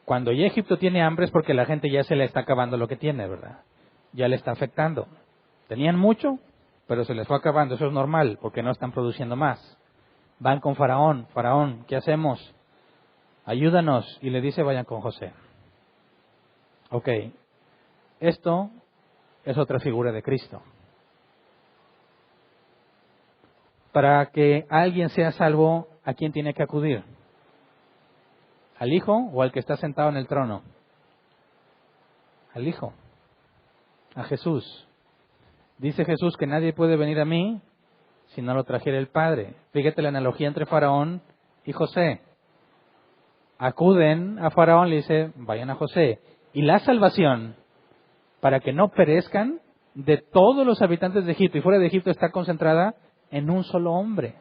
cuando ya Egipto tiene hambre es porque la gente ya se le está acabando lo que tiene, ¿verdad? Ya le está afectando. Tenían mucho, pero se les fue acabando. Eso es normal, porque no están produciendo más. Van con Faraón. Faraón, ¿qué hacemos? Ayúdanos. Y le dice, vayan con José. Ok, esto es otra figura de Cristo. Para que alguien sea salvo, ¿a quién tiene que acudir? ¿Al Hijo o al que está sentado en el trono? Al Hijo, a Jesús. Dice Jesús que nadie puede venir a mí si no lo trajera el Padre. Fíjate la analogía entre Faraón y José. Acuden a Faraón, le dice, vayan a José. Y la salvación, para que no perezcan, de todos los habitantes de Egipto, y fuera de Egipto está concentrada en un solo hombre.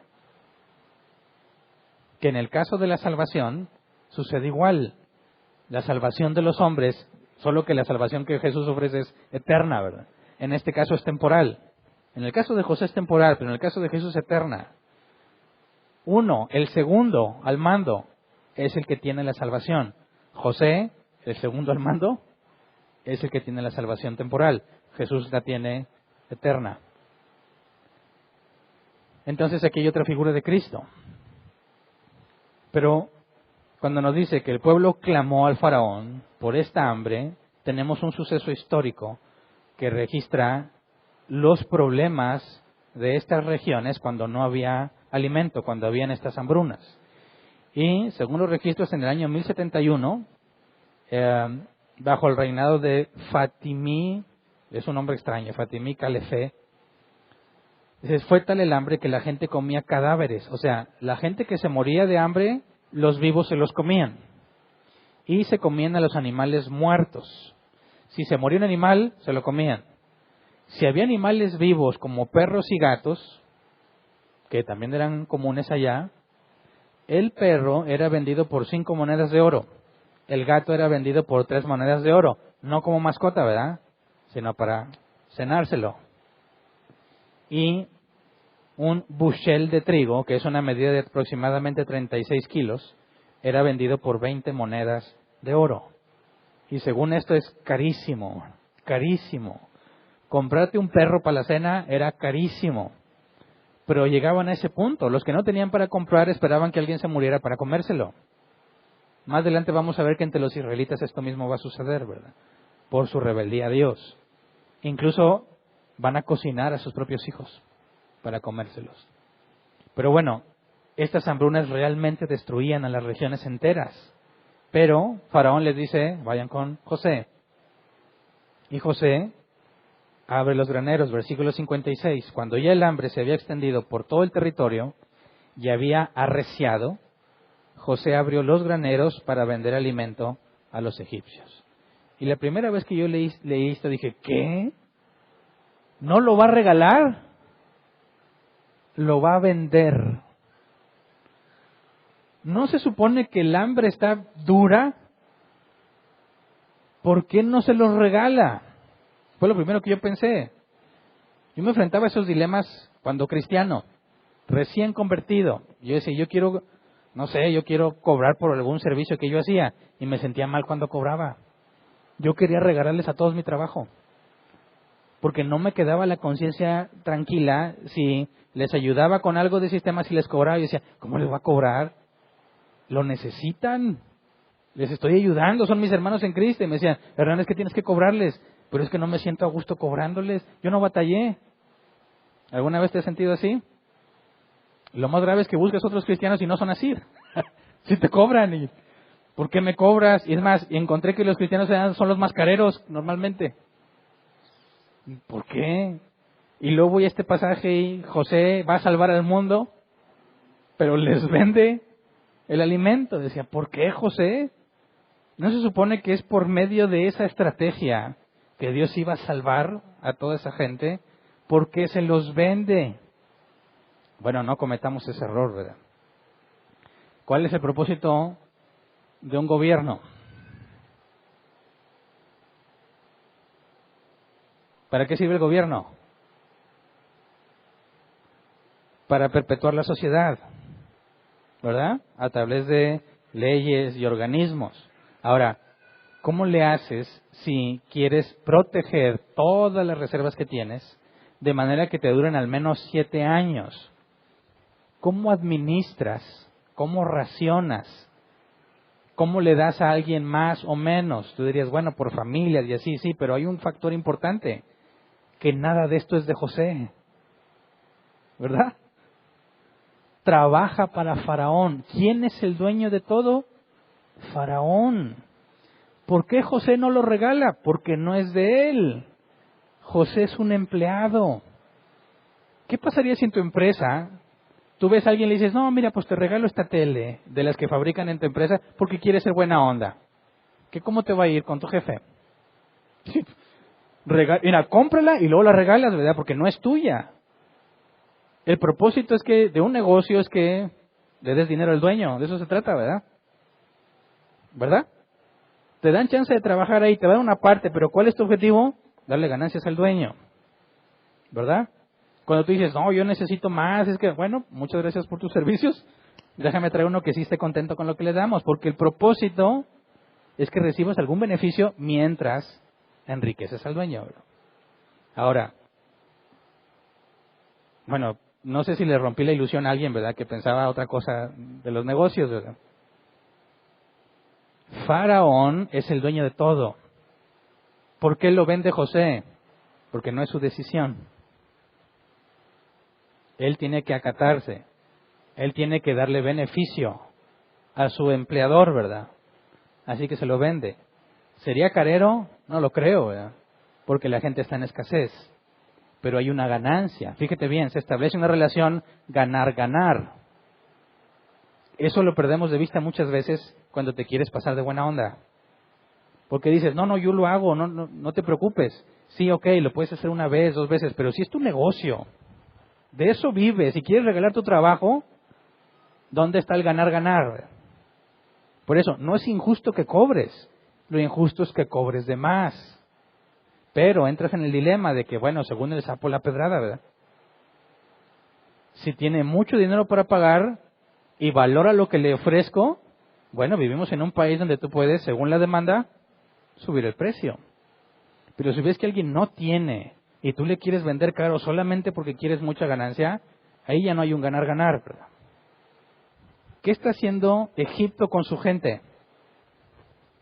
Que en el caso de la salvación sucede igual. La salvación de los hombres, solo que la salvación que Jesús ofrece es eterna, ¿verdad? En este caso es temporal. En el caso de José es temporal, pero en el caso de Jesús es eterna. Uno, el segundo al mando, es el que tiene la salvación. José, el segundo al mando, es el que tiene la salvación temporal. Jesús la tiene eterna. Entonces aquí hay otra figura de Cristo. Pero cuando nos dice que el pueblo clamó al faraón por esta hambre, tenemos un suceso histórico que registra los problemas de estas regiones cuando no había alimento, cuando habían estas hambrunas. Y según los registros, en el año 1071, bajo el reinado de Fatimí, es un nombre extraño, Fatimí Calefé, fue tal el hambre que la gente comía cadáveres. O sea, la gente que se moría de hambre, los vivos se los comían. Y se comían a los animales muertos. Si se moría un animal, se lo comían. Si había animales vivos como perros y gatos, que también eran comunes allá, el perro era vendido por 5 monedas de oro. El gato era vendido por 3 monedas de oro. No como mascota, ¿verdad? Sino para cenárselo. Y un bushel de trigo, que es una medida de aproximadamente 36 kilos, era vendido por 20 monedas de oro. Y según esto es carísimo, carísimo. Comprarte un perro para la cena era carísimo. Pero llegaban a ese punto. Los que no tenían para comprar esperaban que alguien se muriera para comérselo. Más adelante vamos a ver que entre los israelitas esto mismo va a suceder, ¿verdad? Por su rebeldía a Dios. Incluso van a cocinar a sus propios hijos para comérselos. Pero bueno, estas hambrunas realmente destruían a las regiones enteras. Pero Faraón les dice, vayan con José. Y José abre los graneros, versículo 56. Cuando ya el hambre se había extendido por todo el territorio y había arreciado, José abrió los graneros para vender alimento a los egipcios. Y la primera vez que yo leí esto dije, ¿qué? ¿No lo va a regalar? Lo va a vender. ¿No se supone que el hambre está dura? ¿Por qué no se los regala? Fue lo primero que yo pensé. Yo me enfrentaba a esos dilemas cuando cristiano, recién convertido. Yo decía, yo quiero cobrar por algún servicio que yo hacía. Y me sentía mal cuando cobraba. Yo quería regalarles a todos mi trabajo. Porque no me quedaba la conciencia tranquila si les ayudaba con algo de sistema, si les cobraba. Yo decía, ¿cómo les va a cobrar? Lo necesitan. Les estoy ayudando, son mis hermanos en Cristo. Y me decían, Hernán, es que tienes que cobrarles. Pero es que no me siento a gusto cobrándoles. Yo no batallé. ¿Alguna vez te has sentido así? Lo más grave es que buscas otros cristianos y no son así. Si te cobran. Y, ¿por qué me cobras? Y es más, encontré que los cristianos son los más careros normalmente. ¿Por qué? Y luego voy a este pasaje y José va a salvar al mundo, pero les vende el alimento. Decía, ¿por qué, José? ¿No se supone que es por medio de esa estrategia que Dios iba a salvar a toda esa gente? ¿Por qué se los vende? Bueno, no cometamos ese error, ¿verdad? ¿Cuál es el propósito de un gobierno? ¿Para qué sirve el gobierno? Para perpetuar la sociedad, ¿verdad? A través de leyes y organismos. Ahora, ¿cómo le haces si quieres proteger todas las reservas que tienes de manera que te duren al menos 7 años? ¿Cómo administras? ¿Cómo racionas? ¿Cómo le das a alguien más o menos? Tú dirías, bueno, por familias y así, sí, pero hay un factor importante, que nada de esto es de José, ¿verdad? Trabaja para Faraón. ¿Quién es el dueño de todo? Faraón. ¿Por qué José no lo regala? Porque no es de él. José es un empleado. ¿Qué pasaría si en tu empresa tú ves a alguien y le dices, no, mira, pues te regalo esta tele de las que fabrican en tu empresa porque quieres ser buena onda? ¿Qué cómo te va a ir con tu jefe? Mira, cómprala y luego la regalas, ¿verdad? Porque no es tuya. El propósito es que de un negocio es que le des dinero al dueño. De eso se trata, ¿verdad? ¿Verdad? Te dan chance de trabajar ahí, te dan una parte, pero ¿cuál es tu objetivo? Darle ganancias al dueño. ¿Verdad? Cuando tú dices, no, yo necesito más, es que, bueno, muchas gracias por tus servicios. Déjame traer uno que sí esté contento con lo que le damos, porque el propósito es que recibas algún beneficio mientras enriqueces al dueño. Ahora, bueno, no sé si le rompí la ilusión a alguien, ¿verdad? Que pensaba otra cosa de los negocios, ¿verdad? Faraón es el dueño de todo. ¿Por qué lo vende José? Porque no es su decisión. Él tiene que acatarse. Él tiene que darle beneficio a su empleador, ¿verdad? Así que se lo vende. ¿Sería carero? No lo creo, ¿verdad? Porque la gente está en escasez. Pero hay una ganancia. Fíjate bien, se establece una relación ganar-ganar. Eso lo perdemos de vista muchas veces cuando te quieres pasar de buena onda. Porque dices, no, yo lo hago, no te preocupes. Sí, ok, lo puedes hacer una vez, 2 veces, pero si es tu negocio, de eso vives. Si quieres regalar tu trabajo, ¿dónde está el ganar-ganar? Por eso, no es injusto que cobres. Lo injusto es que cobres de más. Pero entras en el dilema de que, bueno, según el sapo la pedrada, ¿verdad? Si tiene mucho dinero para pagar y valora lo que le ofrezco, bueno, vivimos en un país donde tú puedes, según la demanda, subir el precio. Pero si ves que alguien no tiene y tú le quieres vender caro solamente porque quieres mucha ganancia, ahí ya no hay un ganar-ganar, ¿verdad? ¿Qué está haciendo Egipto con su gente?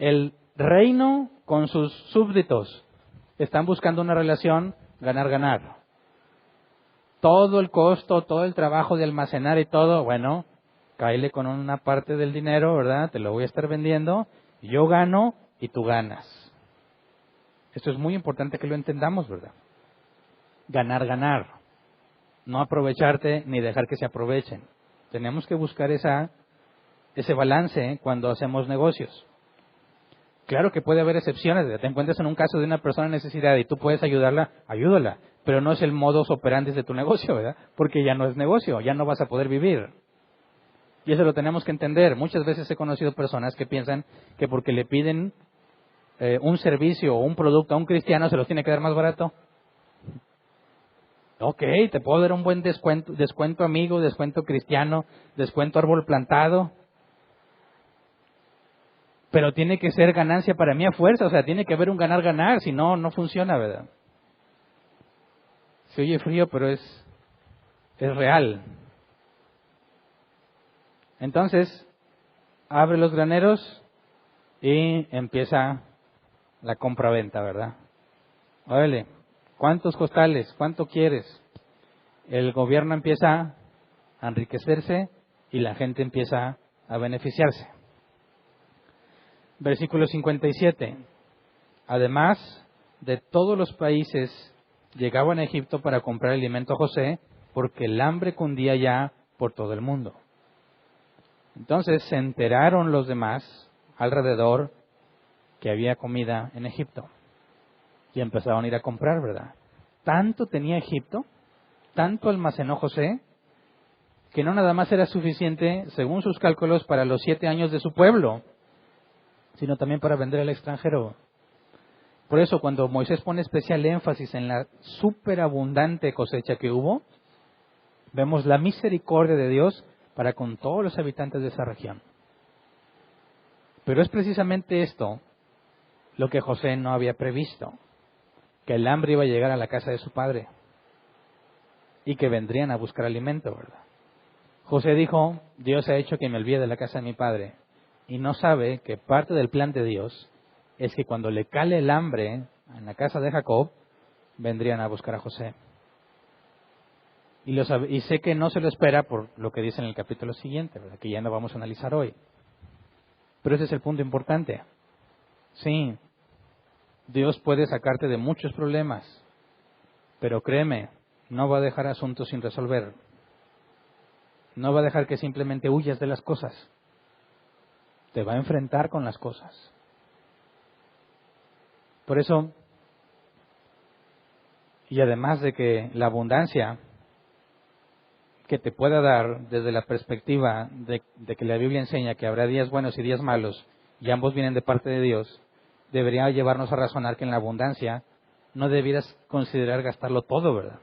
El reino con sus súbditos. Están buscando una relación ganar-ganar. Todo el costo, todo el trabajo de almacenar y todo, bueno, cáele con una parte del dinero, ¿verdad? Te lo voy a estar vendiendo, yo gano y tú ganas. Esto es muy importante que lo entendamos, ¿verdad? Ganar-ganar. No aprovecharte ni dejar que se aprovechen. Tenemos que buscar ese balance cuando hacemos negocios. Claro que puede haber excepciones. Te encuentras en un caso de una persona en necesidad y tú puedes ayudarla, ayúdala. Pero no es el modus operandi de tu negocio, ¿verdad? Porque ya no es negocio, ya no vas a poder vivir. Y eso lo tenemos que entender. Muchas veces he conocido personas que piensan que porque le piden un servicio o un producto a un cristiano se los tiene que dar más barato. Ok, te puedo dar un buen descuento amigo, descuento cristiano, descuento árbol plantado. Pero tiene que ser ganancia para mí a fuerza, o sea, tiene que haber un ganar-ganar, si no, no funciona, ¿verdad? Se oye frío, pero es real. Entonces, abre los graneros y empieza la compra-venta, ¿verdad? Órale, ¿cuántos costales? ¿Cuánto quieres? El gobierno empieza a enriquecerse y la gente empieza a beneficiarse. Versículo 57. Además, de todos los países llegaban a Egipto para comprar alimento a José, porque el hambre cundía ya por todo el mundo. Entonces se enteraron los demás alrededor que había comida en Egipto. Y empezaron a ir a comprar, ¿verdad? Tanto tenía Egipto, tanto almacenó José, que no nada más era suficiente, según sus cálculos, para los 7 años de su pueblo, sino también para vender al extranjero. Por eso, cuando Moisés pone especial énfasis en la superabundante cosecha que hubo, vemos la misericordia de Dios para con todos los habitantes de esa región. Pero es precisamente esto lo que José no había previsto, que el hambre iba a llegar a la casa de su padre y que vendrían a buscar alimento, ¿verdad? José dijo, Dios ha hecho que me olvide de la casa de mi padre. Y no sabe que parte del plan de Dios es que cuando le cale el hambre en la casa de Jacob, vendrían a buscar a José. Y sé que no se lo espera por lo que dice en el capítulo siguiente, ¿verdad? Que ya no vamos a analizar hoy. Pero ese es el punto importante. Sí, Dios puede sacarte de muchos problemas, pero créeme, no va a dejar asuntos sin resolver. No va a dejar que simplemente huyas de las cosas. Te va a enfrentar con las cosas. Por eso, y además de que la abundancia que te pueda dar desde la perspectiva de que la Biblia enseña que habrá días buenos y días malos, y ambos vienen de parte de Dios, debería llevarnos a razonar que en la abundancia no debieras considerar gastarlo todo, ¿verdad?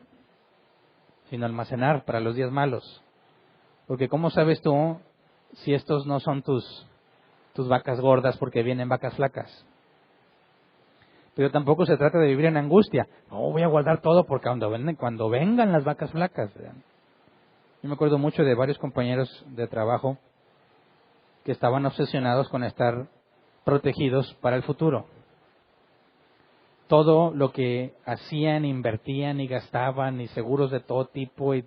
Sino almacenar para los días malos. Porque ¿cómo sabes tú si estos no son tus vacas gordas porque vienen vacas flacas? Pero tampoco se trata de vivir en angustia. No, voy a guardar todo porque cuando vengan las vacas flacas, ¿verdad? Yo me acuerdo mucho de varios compañeros de trabajo que estaban obsesionados con estar protegidos para el futuro. Todo lo que hacían, invertían y gastaban, y seguros de todo tipo, y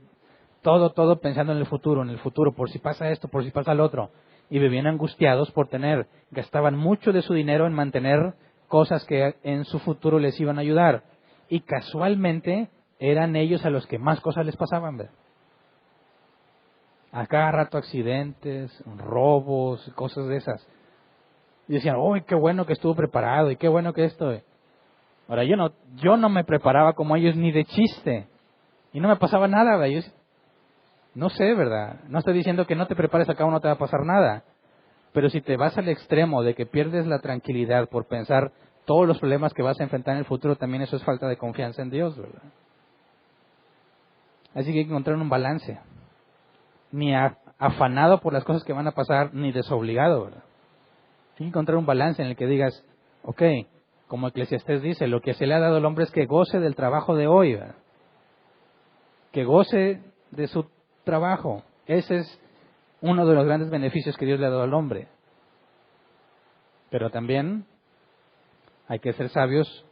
todo pensando en el futuro, por si pasa esto, por si pasa lo otro. Y vivían angustiados por gastaban mucho de su dinero en mantener cosas que en su futuro les iban a ayudar. Y casualmente eran ellos a los que más cosas les pasaban, ¿verdad? A cada rato accidentes, robos, cosas de esas. Y decían, ¡uy, qué bueno que estuvo preparado! Y qué bueno que esto. Ahora, yo no me preparaba como ellos ni de chiste. Y no me pasaba nada, ¿verdad? No sé, ¿verdad? No estoy diciendo que no te prepares acá o no te va a pasar nada. Pero si te vas al extremo de que pierdes la tranquilidad por pensar todos los problemas que vas a enfrentar en el futuro, también eso es falta de confianza en Dios, ¿verdad? Así que hay que encontrar un balance. Ni afanado por las cosas que van a pasar, ni desobligado, ¿verdad? Hay que encontrar un balance en el que digas, ok, como Eclesiastés dice, lo que se le ha dado al hombre es que goce del trabajo de hoy, ¿verdad? Que goce de su trabajo. Ese es uno de los grandes beneficios que Dios le ha dado al hombre. Pero también hay que ser sabios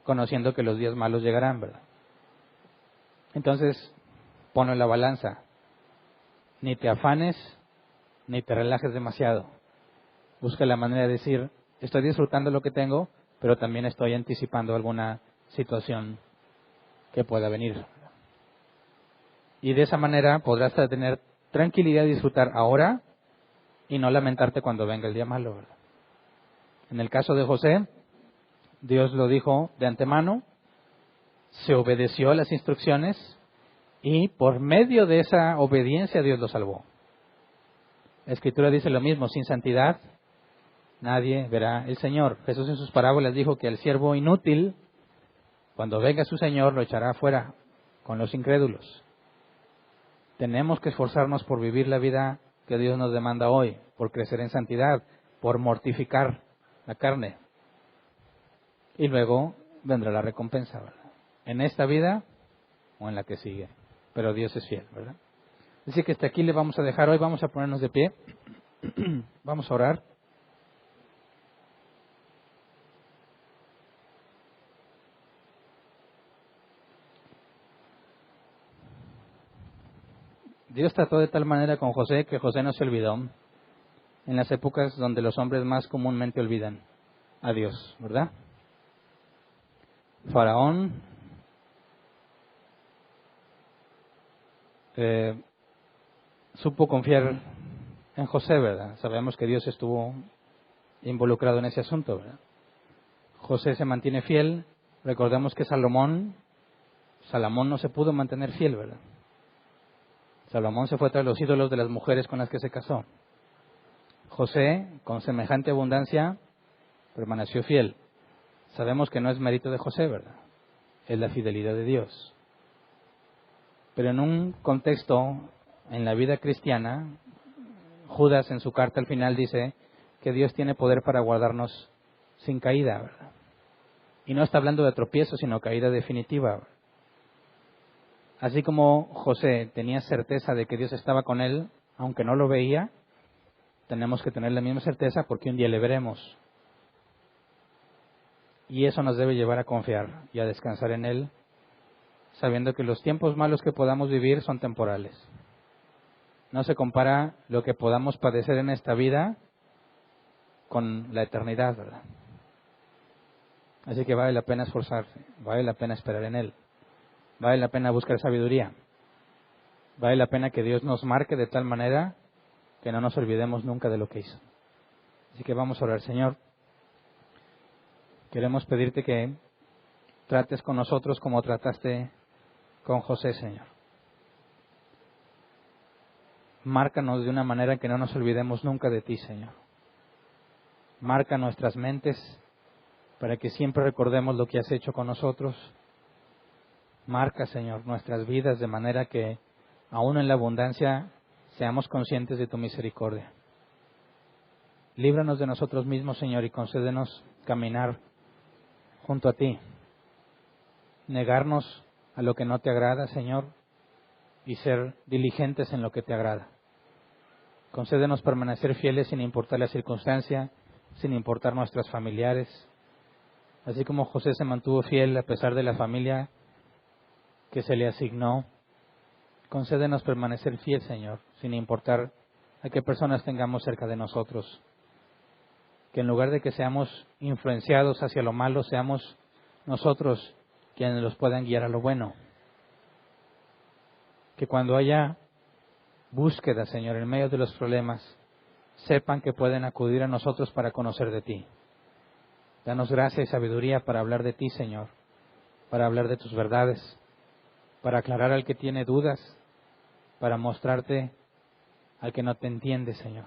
conociendo que los días malos llegarán, ¿verdad? Entonces, ponlo en la balanza. Ni te afanes, ni te relajes demasiado. Busca la manera de decir, estoy disfrutando lo que tengo, pero también estoy anticipando alguna situación que pueda venir. Y de esa manera podrás tener tranquilidad y disfrutar ahora y no lamentarte cuando venga el día malo, ¿verdad? En el caso de José, Dios lo dijo de antemano, se obedeció a las instrucciones y por medio de esa obediencia Dios lo salvó. La Escritura dice lo mismo, sin santidad nadie verá el Señor. Jesús en sus parábolas dijo que al siervo inútil, cuando venga su Señor, lo echará afuera con los incrédulos. Tenemos que esforzarnos por vivir la vida que Dios nos demanda hoy, por crecer en santidad, por mortificar la carne. Y luego vendrá la recompensa, ¿verdad? En esta vida o en la que sigue. Pero Dios es fiel, ¿verdad? Así que hasta aquí le vamos a dejar hoy. Vamos a ponernos de pie. Vamos a orar. Dios trató de tal manera con José que José no se olvidó en las épocas donde los hombres más comúnmente olvidan a Dios, ¿verdad? Faraón supo confiar en José, ¿verdad? Sabemos que Dios estuvo involucrado en ese asunto, ¿verdad? José se mantiene fiel. Recordemos que Salomón no se pudo mantener fiel, ¿verdad? Salomón se fue tras los ídolos de las mujeres con las que se casó. José, con semejante abundancia, permaneció fiel. Sabemos que no es mérito de José, ¿verdad? Es la fidelidad de Dios. Pero en un contexto, en la vida cristiana, Judas en su carta al final dice que Dios tiene poder para guardarnos sin caída, ¿verdad? Y no está hablando de tropiezo, sino caída definitiva. Así como José tenía certeza de que Dios estaba con él, aunque no lo veía, tenemos que tener la misma certeza porque un día le veremos. Y eso nos debe llevar a confiar y a descansar en Él, sabiendo que los tiempos malos que podamos vivir son temporales. No se compara lo que podamos padecer en esta vida con la eternidad, ¿verdad? Así que vale la pena esforzarse, vale la pena esperar en Él, vale la pena buscar sabiduría, vale la pena que Dios nos marque de tal manera que no nos olvidemos nunca de lo que hizo. Así que vamos a orar. Señor, queremos pedirte que trates con nosotros como trataste con José, Señor. Márcanos de una manera que no nos olvidemos nunca de ti, Señor. Marca nuestras mentes para que siempre recordemos lo que has hecho con nosotros. Marca, Señor, nuestras vidas de manera que, aún en la abundancia, seamos conscientes de tu misericordia. Líbranos de nosotros mismos, Señor, y concédenos caminar junto a ti. Negarnos a lo que no te agrada, Señor, y ser diligentes en lo que te agrada. Concédenos permanecer fieles sin importar la circunstancia, sin importar nuestros familiares. Así como José se mantuvo fiel a pesar de la familia que se le asignó, concédenos permanecer fiel, Señor, sin importar a qué personas tengamos cerca de nosotros. Que en lugar de que seamos influenciados hacia lo malo, seamos nosotros quienes los puedan guiar a lo bueno. Que cuando haya búsqueda, Señor, en medio de los problemas, sepan que pueden acudir a nosotros para conocer de ti. Danos gracia y sabiduría para hablar de ti, Señor, para hablar de tus verdades, para aclarar al que tiene dudas, para mostrarte al que no te entiende, Señor.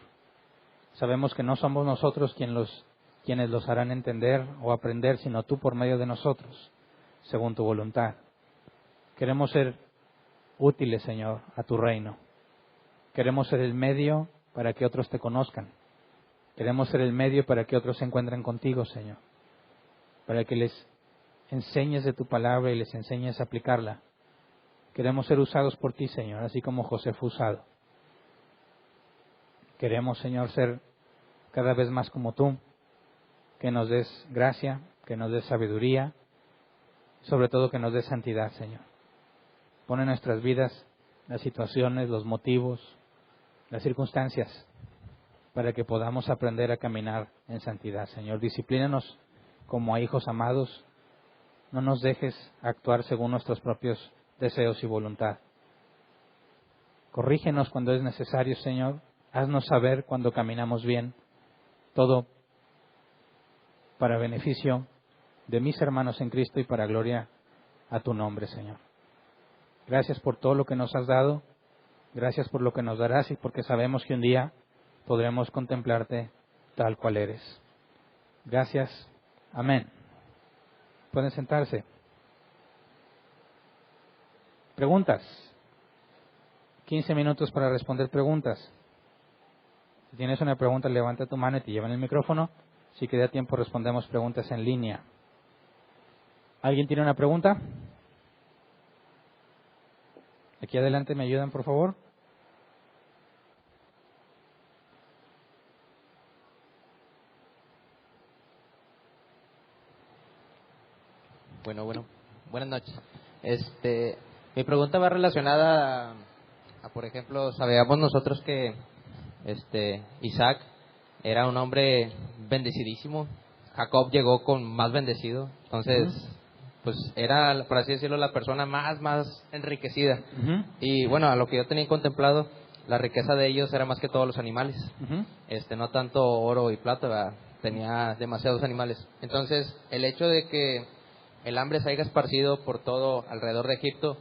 Sabemos que no somos nosotros quienes los harán entender o aprender, sino tú por medio de nosotros, según tu voluntad. Queremos ser útiles, Señor, a tu reino. Queremos ser el medio para que otros te conozcan. Queremos ser el medio para que otros se encuentren contigo, Señor. Para que les enseñes de tu palabra y les enseñes a aplicarla. Queremos ser usados por ti, Señor, así como José fue usado. Queremos, Señor, ser cada vez más como tú, que nos des gracia, que nos des sabiduría, sobre todo que nos des santidad, Señor. Pon en nuestras vidas las situaciones, los motivos, las circunstancias, para que podamos aprender a caminar en santidad, Señor. Disciplínanos como a hijos amados, no nos dejes actuar según nuestros propios deseos y voluntad. Corrígenos cuando es necesario, Señor. Haznos saber cuando caminamos bien, todo para beneficio de mis hermanos en Cristo y para gloria a tu nombre, Señor. Gracias por todo lo que nos has dado, gracias por lo que nos darás y porque sabemos que un día podremos contemplarte tal cual eres. Gracias. Amén. Pueden sentarse. Preguntas. 15 minutos para responder preguntas. Si tienes una pregunta, levanta tu mano y te llevan el micrófono. Si queda tiempo, respondemos preguntas en línea. ¿Alguien tiene una pregunta? Aquí adelante, ¿me ayudan, por favor? Buenas noches. Mi pregunta va relacionada a, por ejemplo, sabíamos nosotros que Isaac era un hombre bendecidísimo. Jacob llegó con más bendecido. Entonces, pues era, por así decirlo, la persona más enriquecida. Y bueno, a lo que yo tenía contemplado, la riqueza de ellos era más que todos los animales. No tanto oro y plata, ¿verdad? Tenía demasiados animales. Entonces, el hecho de que el hambre se haya esparcido por todo alrededor de Egipto,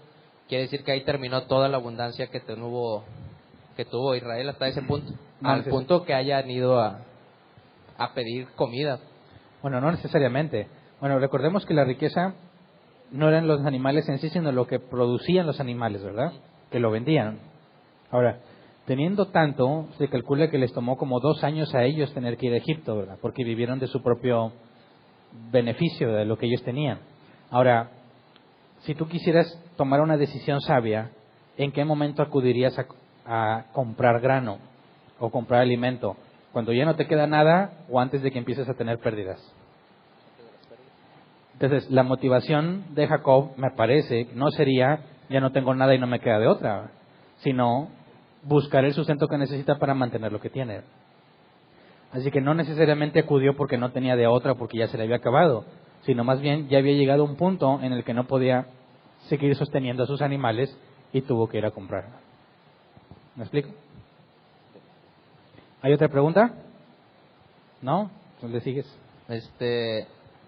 quiere decir que ahí terminó toda la abundancia que tuvo Israel hasta ese punto. No, al punto que hayan ido a pedir comida. Bueno, no necesariamente. Bueno, recordemos que la riqueza no eran los animales en sí, sino lo que producían los animales, ¿verdad? Que lo vendían. Ahora, teniendo tanto, se calcula que les tomó como 2 años a ellos tener que ir a Egipto, ¿verdad? Porque vivieron de su propio beneficio, de lo que ellos tenían. Ahora, si tú quisieras tomar una decisión sabia, ¿en qué momento acudirías a comprar grano o comprar alimento? ¿Cuando ya no te queda nada o antes de que empieces a tener pérdidas? Entonces, la motivación de Jacob, me parece, no sería ya no tengo nada y no me queda de otra, sino buscar el sustento que necesita para mantener lo que tiene. Así que no necesariamente acudió porque no tenía de otra, porque ya se le había acabado, sino más bien ya había llegado a un punto en el que no podía seguir sosteniendo a sus animales y tuvo que ir a comprar. ¿Me explico? ¿Hay otra pregunta? ¿No? ¿Dónde sigues?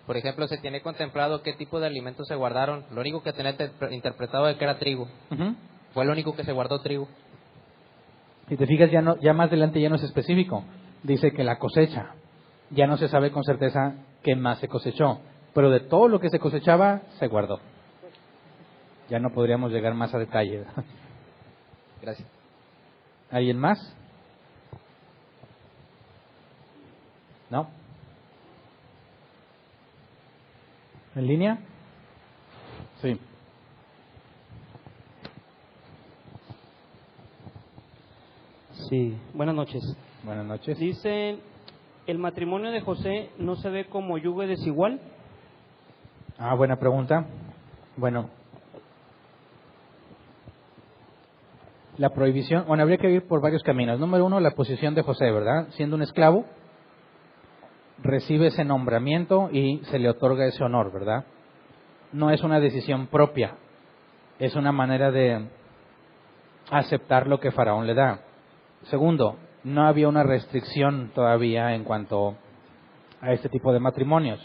Por ejemplo, ¿se tiene contemplado qué tipo de alimentos se guardaron? Lo único que tenía interpretado es que era trigo. Uh-huh. Fue lo único que se guardó, trigo. Si te fijas, ya más adelante ya no es específico. Dice que la cosecha. Ya no se sabe con certeza qué más se cosechó. Pero de todo lo que se cosechaba, se guardó. Ya no podríamos llegar más a detalle. Gracias. ¿Alguien más? ¿No? ¿En línea? Sí. Sí, buenas noches. Buenas noches. Dice, ¿el matrimonio de José no se ve como yugo desigual? Buena pregunta. Bueno, la prohibición, habría que ir por varios caminos. Número uno, la posición de José, ¿verdad? Siendo un esclavo, recibe ese nombramiento y se le otorga ese honor, ¿verdad? No es una decisión propia, es una manera de aceptar lo que Faraón le da. Segundo, no había una restricción todavía en cuanto a este tipo de matrimonios.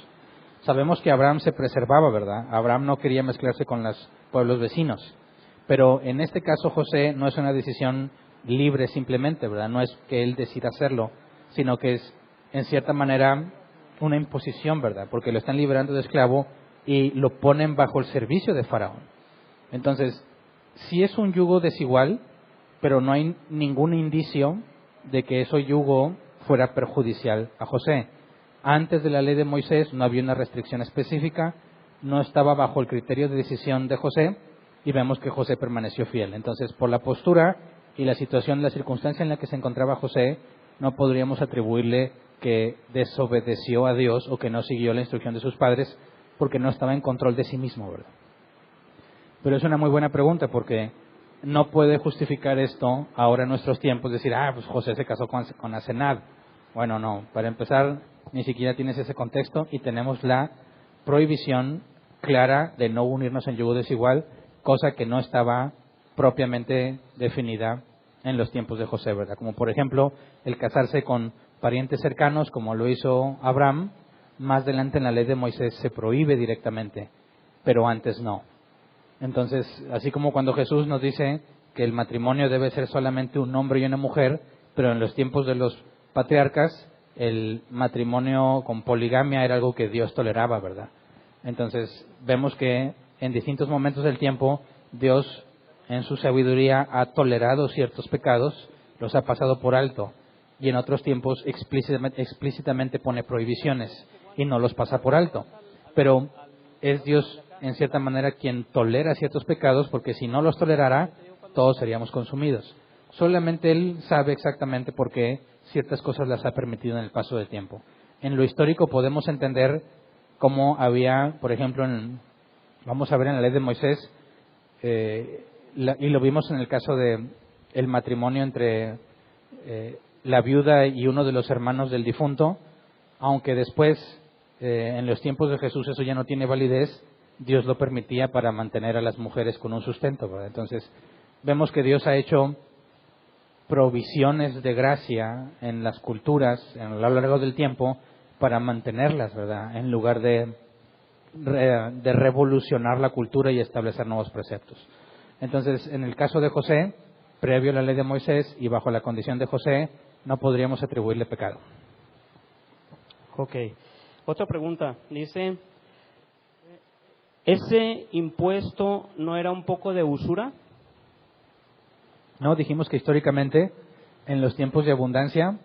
Sabemos que Abraham se preservaba, ¿verdad? Abraham no quería mezclarse con los pueblos vecinos. Pero en este caso José no es una decisión libre simplemente, ¿verdad? No es que él decida hacerlo, sino que es en cierta manera una imposición, ¿verdad? Porque lo están liberando de esclavo y lo ponen bajo el servicio de Faraón. Entonces, sí es un yugo desigual, pero no hay ningún indicio de que ese yugo fuera perjudicial a José. Antes de la ley de Moisés no había una restricción específica, no estaba bajo el criterio de decisión de José, y vemos que José permaneció fiel. Entonces, por la postura y la situación, la circunstancia en la que se encontraba José, no podríamos atribuirle que desobedeció a Dios o que no siguió la instrucción de sus padres, porque no estaba en control de sí mismo, ¿verdad? Pero es una muy buena pregunta, porque no puede justificar esto ahora en nuestros tiempos, decir, pues José se casó con Asenat. Bueno, no, para empezar, ni siquiera tienes ese contexto y tenemos la prohibición clara de no unirnos en yugo desigual, cosa que no estaba propiamente definida en los tiempos de José, ¿verdad? Como por ejemplo el casarse con parientes cercanos, como lo hizo Abraham. Más adelante en la ley de Moisés se prohíbe directamente, pero antes no. Entonces, así como cuando Jesús nos dice que el matrimonio debe ser solamente un hombre y una mujer, pero en los tiempos de los patriarcas el matrimonio con poligamia era algo que Dios toleraba, ¿verdad? Entonces, vemos que en distintos momentos del tiempo, Dios, en su sabiduría, ha tolerado ciertos pecados, los ha pasado por alto, y en otros tiempos explícitamente pone prohibiciones y no los pasa por alto. Pero es Dios, en cierta manera, quien tolera ciertos pecados, porque si no los tolerara, todos seríamos consumidos. Solamente Él sabe exactamente por qué ciertas cosas las ha permitido en el paso del tiempo. En lo histórico podemos entender cómo había, por ejemplo, vamos a ver en la ley de Moisés, y lo vimos en el caso de el matrimonio entre la viuda y uno de los hermanos del difunto, aunque después, en los tiempos de Jesús, eso ya no tiene validez, Dios lo permitía para mantener a las mujeres con un sustento, ¿verdad? Entonces, vemos que Dios ha hecho provisiones de gracia en las culturas a lo largo del tiempo para mantenerlas, ¿verdad? En lugar de revolucionar la cultura y establecer nuevos preceptos. Entonces, en el caso de José, previo a la ley de Moisés y bajo la condición de José, no podríamos atribuirle pecado. Ok. Otra pregunta. Dice, ¿ese impuesto no era un poco de usura? No, dijimos que históricamente, en los tiempos de abundancia,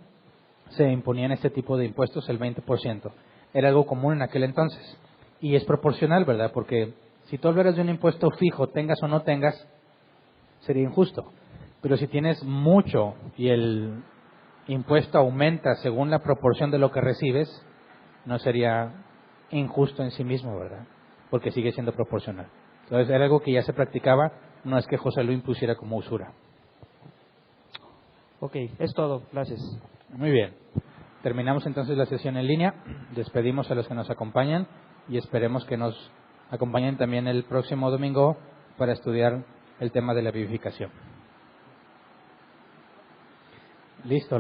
se imponían este tipo de impuestos, el 20%. Era algo común en aquel entonces. Y es proporcional, ¿verdad? Porque Si tú hablaras de un impuesto fijo, tengas o no tengas, sería injusto. Pero si tienes mucho y el impuesto aumenta según la proporción de lo que recibes, no sería injusto en sí mismo, ¿verdad? Porque sigue siendo proporcional. Entonces era algo que ya se practicaba, no es que José lo impusiera como usura. Ok, es todo. Gracias. Muy bien. Terminamos entonces la sesión en línea. Despedimos a los que nos acompañan y esperemos que nos acompañen también el próximo domingo para estudiar el tema de la vivificación. Listo.